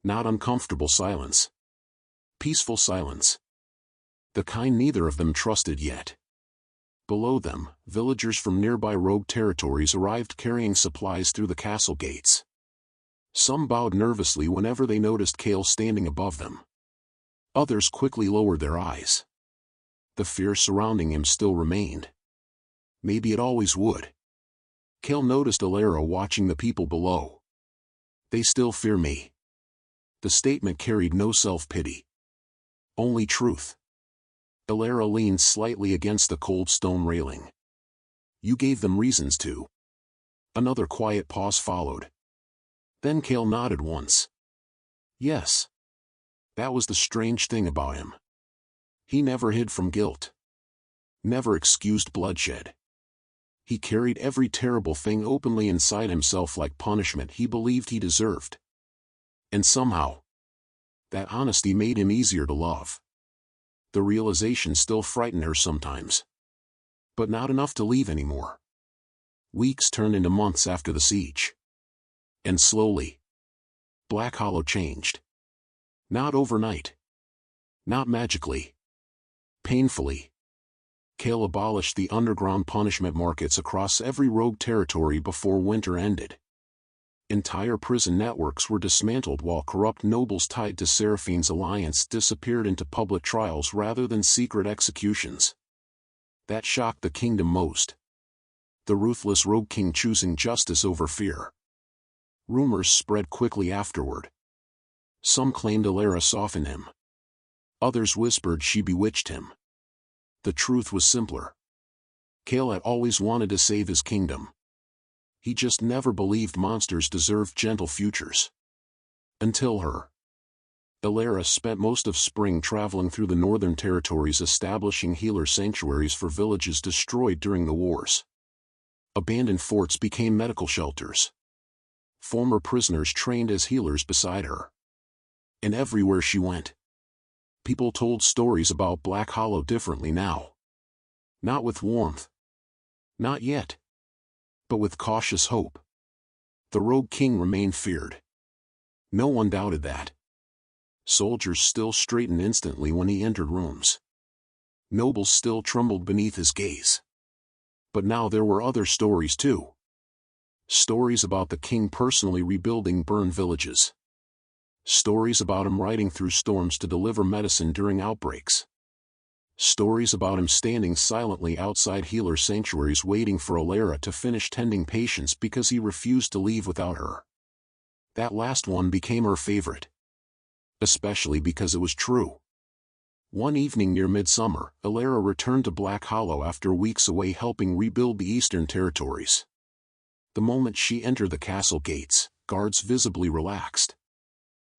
Not uncomfortable silence. Peaceful silence. The kind neither of them trusted yet. Below them, villagers from nearby rogue territories arrived carrying supplies through the castle gates. Some bowed nervously whenever they noticed Kael standing above them. Others quickly lowered their eyes. The fear surrounding him still remained. Maybe it always would. Kael noticed Elara watching the people below. They still fear me. The statement carried no self-pity. Only truth. Elara leaned slightly against the cold stone railing. You gave them reasons to. Another quiet pause followed. Then Kael nodded once. Yes. That was the strange thing about him. He never hid from guilt. Never excused bloodshed. He carried every terrible thing openly inside himself like punishment he believed he deserved. And somehow, that honesty made him easier to love. The realization still frightened her sometimes. But not enough to leave anymore. Weeks turned into months after the siege. And slowly, Black Hollow changed. Not overnight. Not magically. Painfully. Kael abolished the underground punishment markets across every rogue territory before winter ended. Entire prison networks were dismantled while corrupt nobles tied to Seraphine's alliance disappeared into public trials rather than secret executions. That shocked the kingdom most. The Ruthless Rogue King choosing justice over fear. Rumors spread quickly afterward. Some claimed Elara softened him. Others whispered she bewitched him. The truth was simpler. Kael had always wanted to save his kingdom. He just never believed monsters deserved gentle futures. Until her. Elara spent most of spring traveling through the northern territories establishing healer sanctuaries for villages destroyed during the wars. Abandoned forts became medical shelters. Former prisoners trained as healers beside her. And everywhere she went, people told stories about Black Hollow differently now. Not with warmth. Not yet. But with cautious hope. The Rogue King remained feared. No one doubted that. Soldiers still straightened instantly when he entered rooms. Nobles still trembled beneath his gaze. But now there were other stories too. Stories about the king personally rebuilding burned villages. Stories about him riding through storms to deliver medicine during outbreaks. Stories about him standing silently outside healer sanctuaries waiting for Elara to finish tending patients because he refused to leave without her. That last one became her favorite. Especially because it was true. One evening near midsummer, Elara returned to Black Hollow after weeks away helping rebuild the eastern territories. The moment she entered the castle gates, guards visibly relaxed.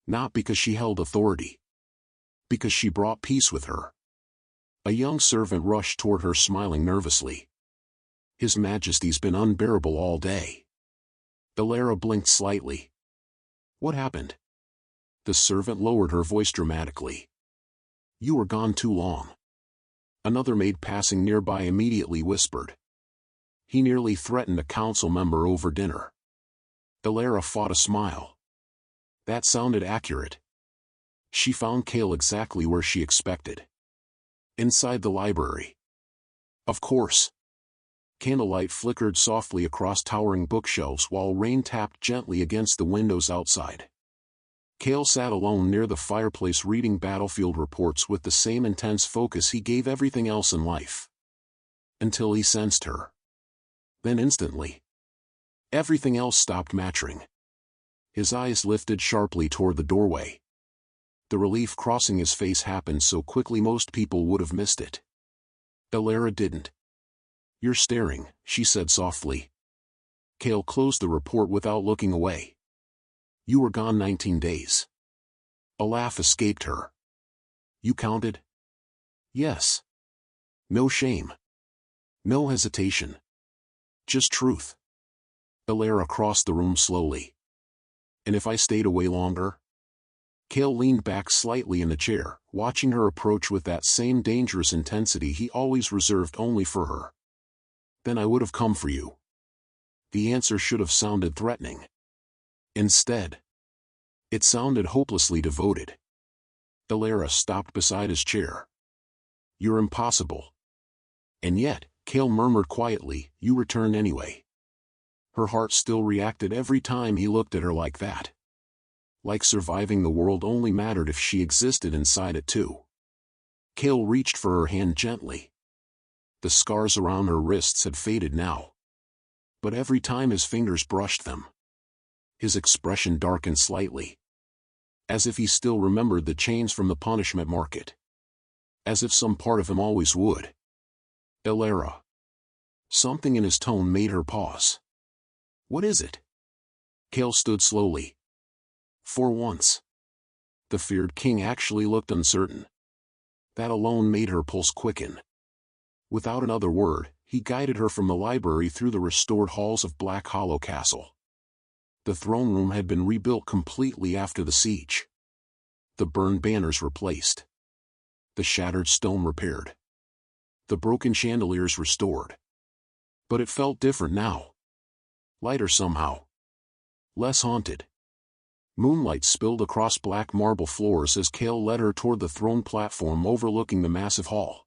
Not because she held authority. Because she brought peace with her. A young servant rushed toward her smiling nervously. His Majesty's been unbearable all day. Elara blinked slightly. What happened? The servant lowered her voice dramatically. You were gone too long. Another maid passing nearby immediately whispered. He nearly threatened a council member over dinner. Elara fought a smile. That sounded accurate. She found Kael exactly where she expected. Inside the library. Of course. Candlelight flickered softly across towering bookshelves while rain tapped gently against the windows outside. Kael sat alone near the fireplace reading battlefield reports with the same intense focus he gave everything else in life. Until he sensed her. Then instantly. Everything else stopped matching. His eyes lifted sharply toward the doorway. The relief crossing his face happened so quickly most people would have missed it. Elara didn't. You're staring, she said softly. Kael closed the report without looking away. You were gone 19 days. A laugh escaped her. You counted? Yes. No shame. No hesitation. Just truth. Elara crossed the room slowly. And if I stayed away longer? Kael leaned back slightly in the chair, watching her approach with that same dangerous intensity he always reserved only for her. Then I would have come for you. The answer should have sounded threatening. Instead, it sounded hopelessly devoted. Elara stopped beside his chair. You're impossible. And yet, Kael murmured quietly, you returned anyway. Her heart still reacted every time he looked at her like that. Like surviving the world only mattered if she existed inside it too. Kael reached for her hand gently. The scars around her wrists had faded now. But every time his fingers brushed them, his expression darkened slightly. As if he still remembered the chains from the punishment market. As if some part of him always would. Elara. Something in his tone made her pause. What is it? Kael stood slowly. For once. The feared king actually looked uncertain. That alone made her pulse quicken. Without another word, he guided her from the library through the restored halls of Black Hollow Castle. The throne room had been rebuilt completely after the siege. The burned banners replaced. The shattered stone repaired. The broken chandeliers restored. But it felt different now. Lighter somehow. Less haunted. Moonlight spilled across black marble floors as Kael led her toward the throne platform overlooking the massive hall.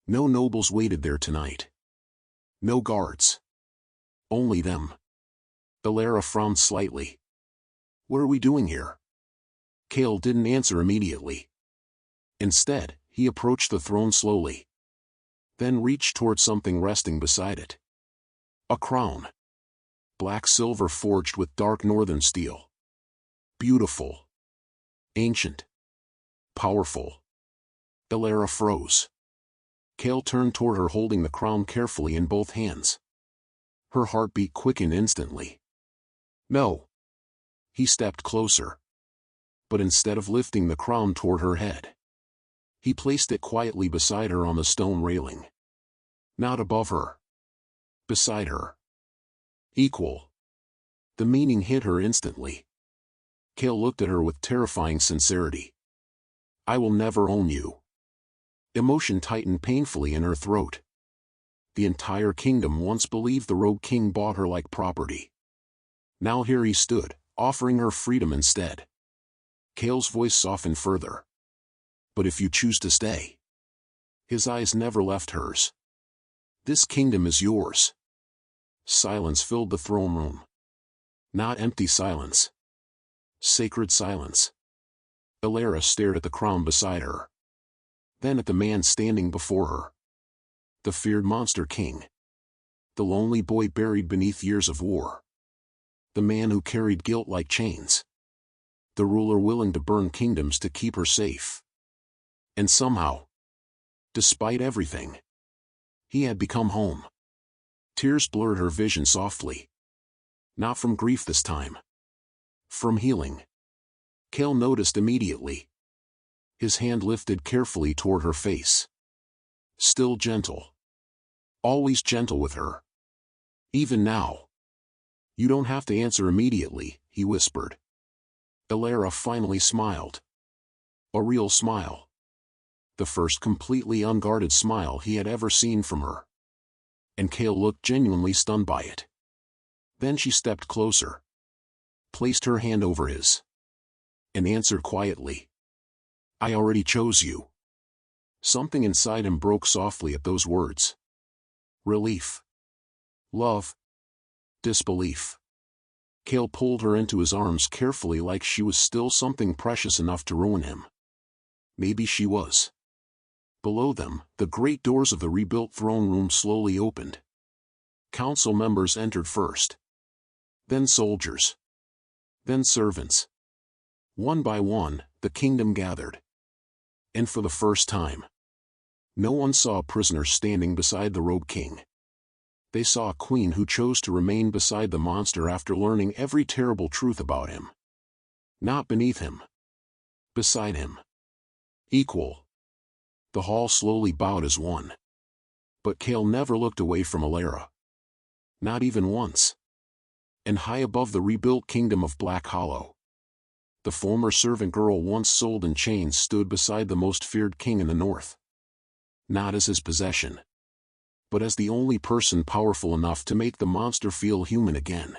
No nobles waited there tonight. No guards. Only them. Elara frowned slightly. What are we doing here? Kael didn't answer immediately. Instead, he approached the throne slowly. Then reached toward something resting beside it. A crown. Black silver forged with dark northern steel. Beautiful. Ancient. Powerful. Elara froze. Kael turned toward her holding the crown carefully in both hands. Her heartbeat quickened instantly. No. He stepped closer. But instead of lifting the crown toward her head, he placed it quietly beside her on the stone railing. Not above her. Beside her. Equal. The meaning hit her instantly. Kael looked at her with terrifying sincerity. I will never own you. Emotion tightened painfully in her throat. The entire kingdom once believed the Rogue King bought her like property. Now here he stood, offering her freedom instead. Kael's voice softened further. But if you choose to stay. His eyes never left hers. This kingdom is yours. Silence filled the throne room. Not empty silence. Sacred silence. Elara stared at the crown beside her. Then at the man standing before her. The feared monster king. The lonely boy buried beneath years of war. The man who carried guilt like chains. The ruler willing to burn kingdoms to keep her safe. And somehow, despite everything, he had become home. Tears blurred her vision softly. Not from grief this time. From healing. Kael noticed immediately. His hand lifted carefully toward her face. Still gentle. Always gentle with her. Even now. You don't have to answer immediately, he whispered. Elara finally smiled. A real smile. The first completely unguarded smile he had ever seen from her. And Kael looked genuinely stunned by it. Then she stepped closer. Placed her hand over his. And answered quietly. I already chose you. Something inside him broke softly at those words. Relief. Love. Disbelief. Kael pulled her into his arms carefully like she was still something precious enough to ruin him. Maybe she was. Below them, the great doors of the rebuilt throne room slowly opened. Council members entered first. Then soldiers. Then servants. One by one, the kingdom gathered. And for the first time, no one saw a prisoner standing beside the Rogue King. They saw a queen who chose to remain beside the monster after learning every terrible truth about him. Not beneath him. Beside him. Equal. The hall slowly bowed as one. But Kael never looked away from Elara. Not even once. And high above the rebuilt kingdom of Black Hollow, the former servant girl once sold in chains stood beside the most feared king in the north. Not as his possession, but as the only person powerful enough to make the monster feel human again.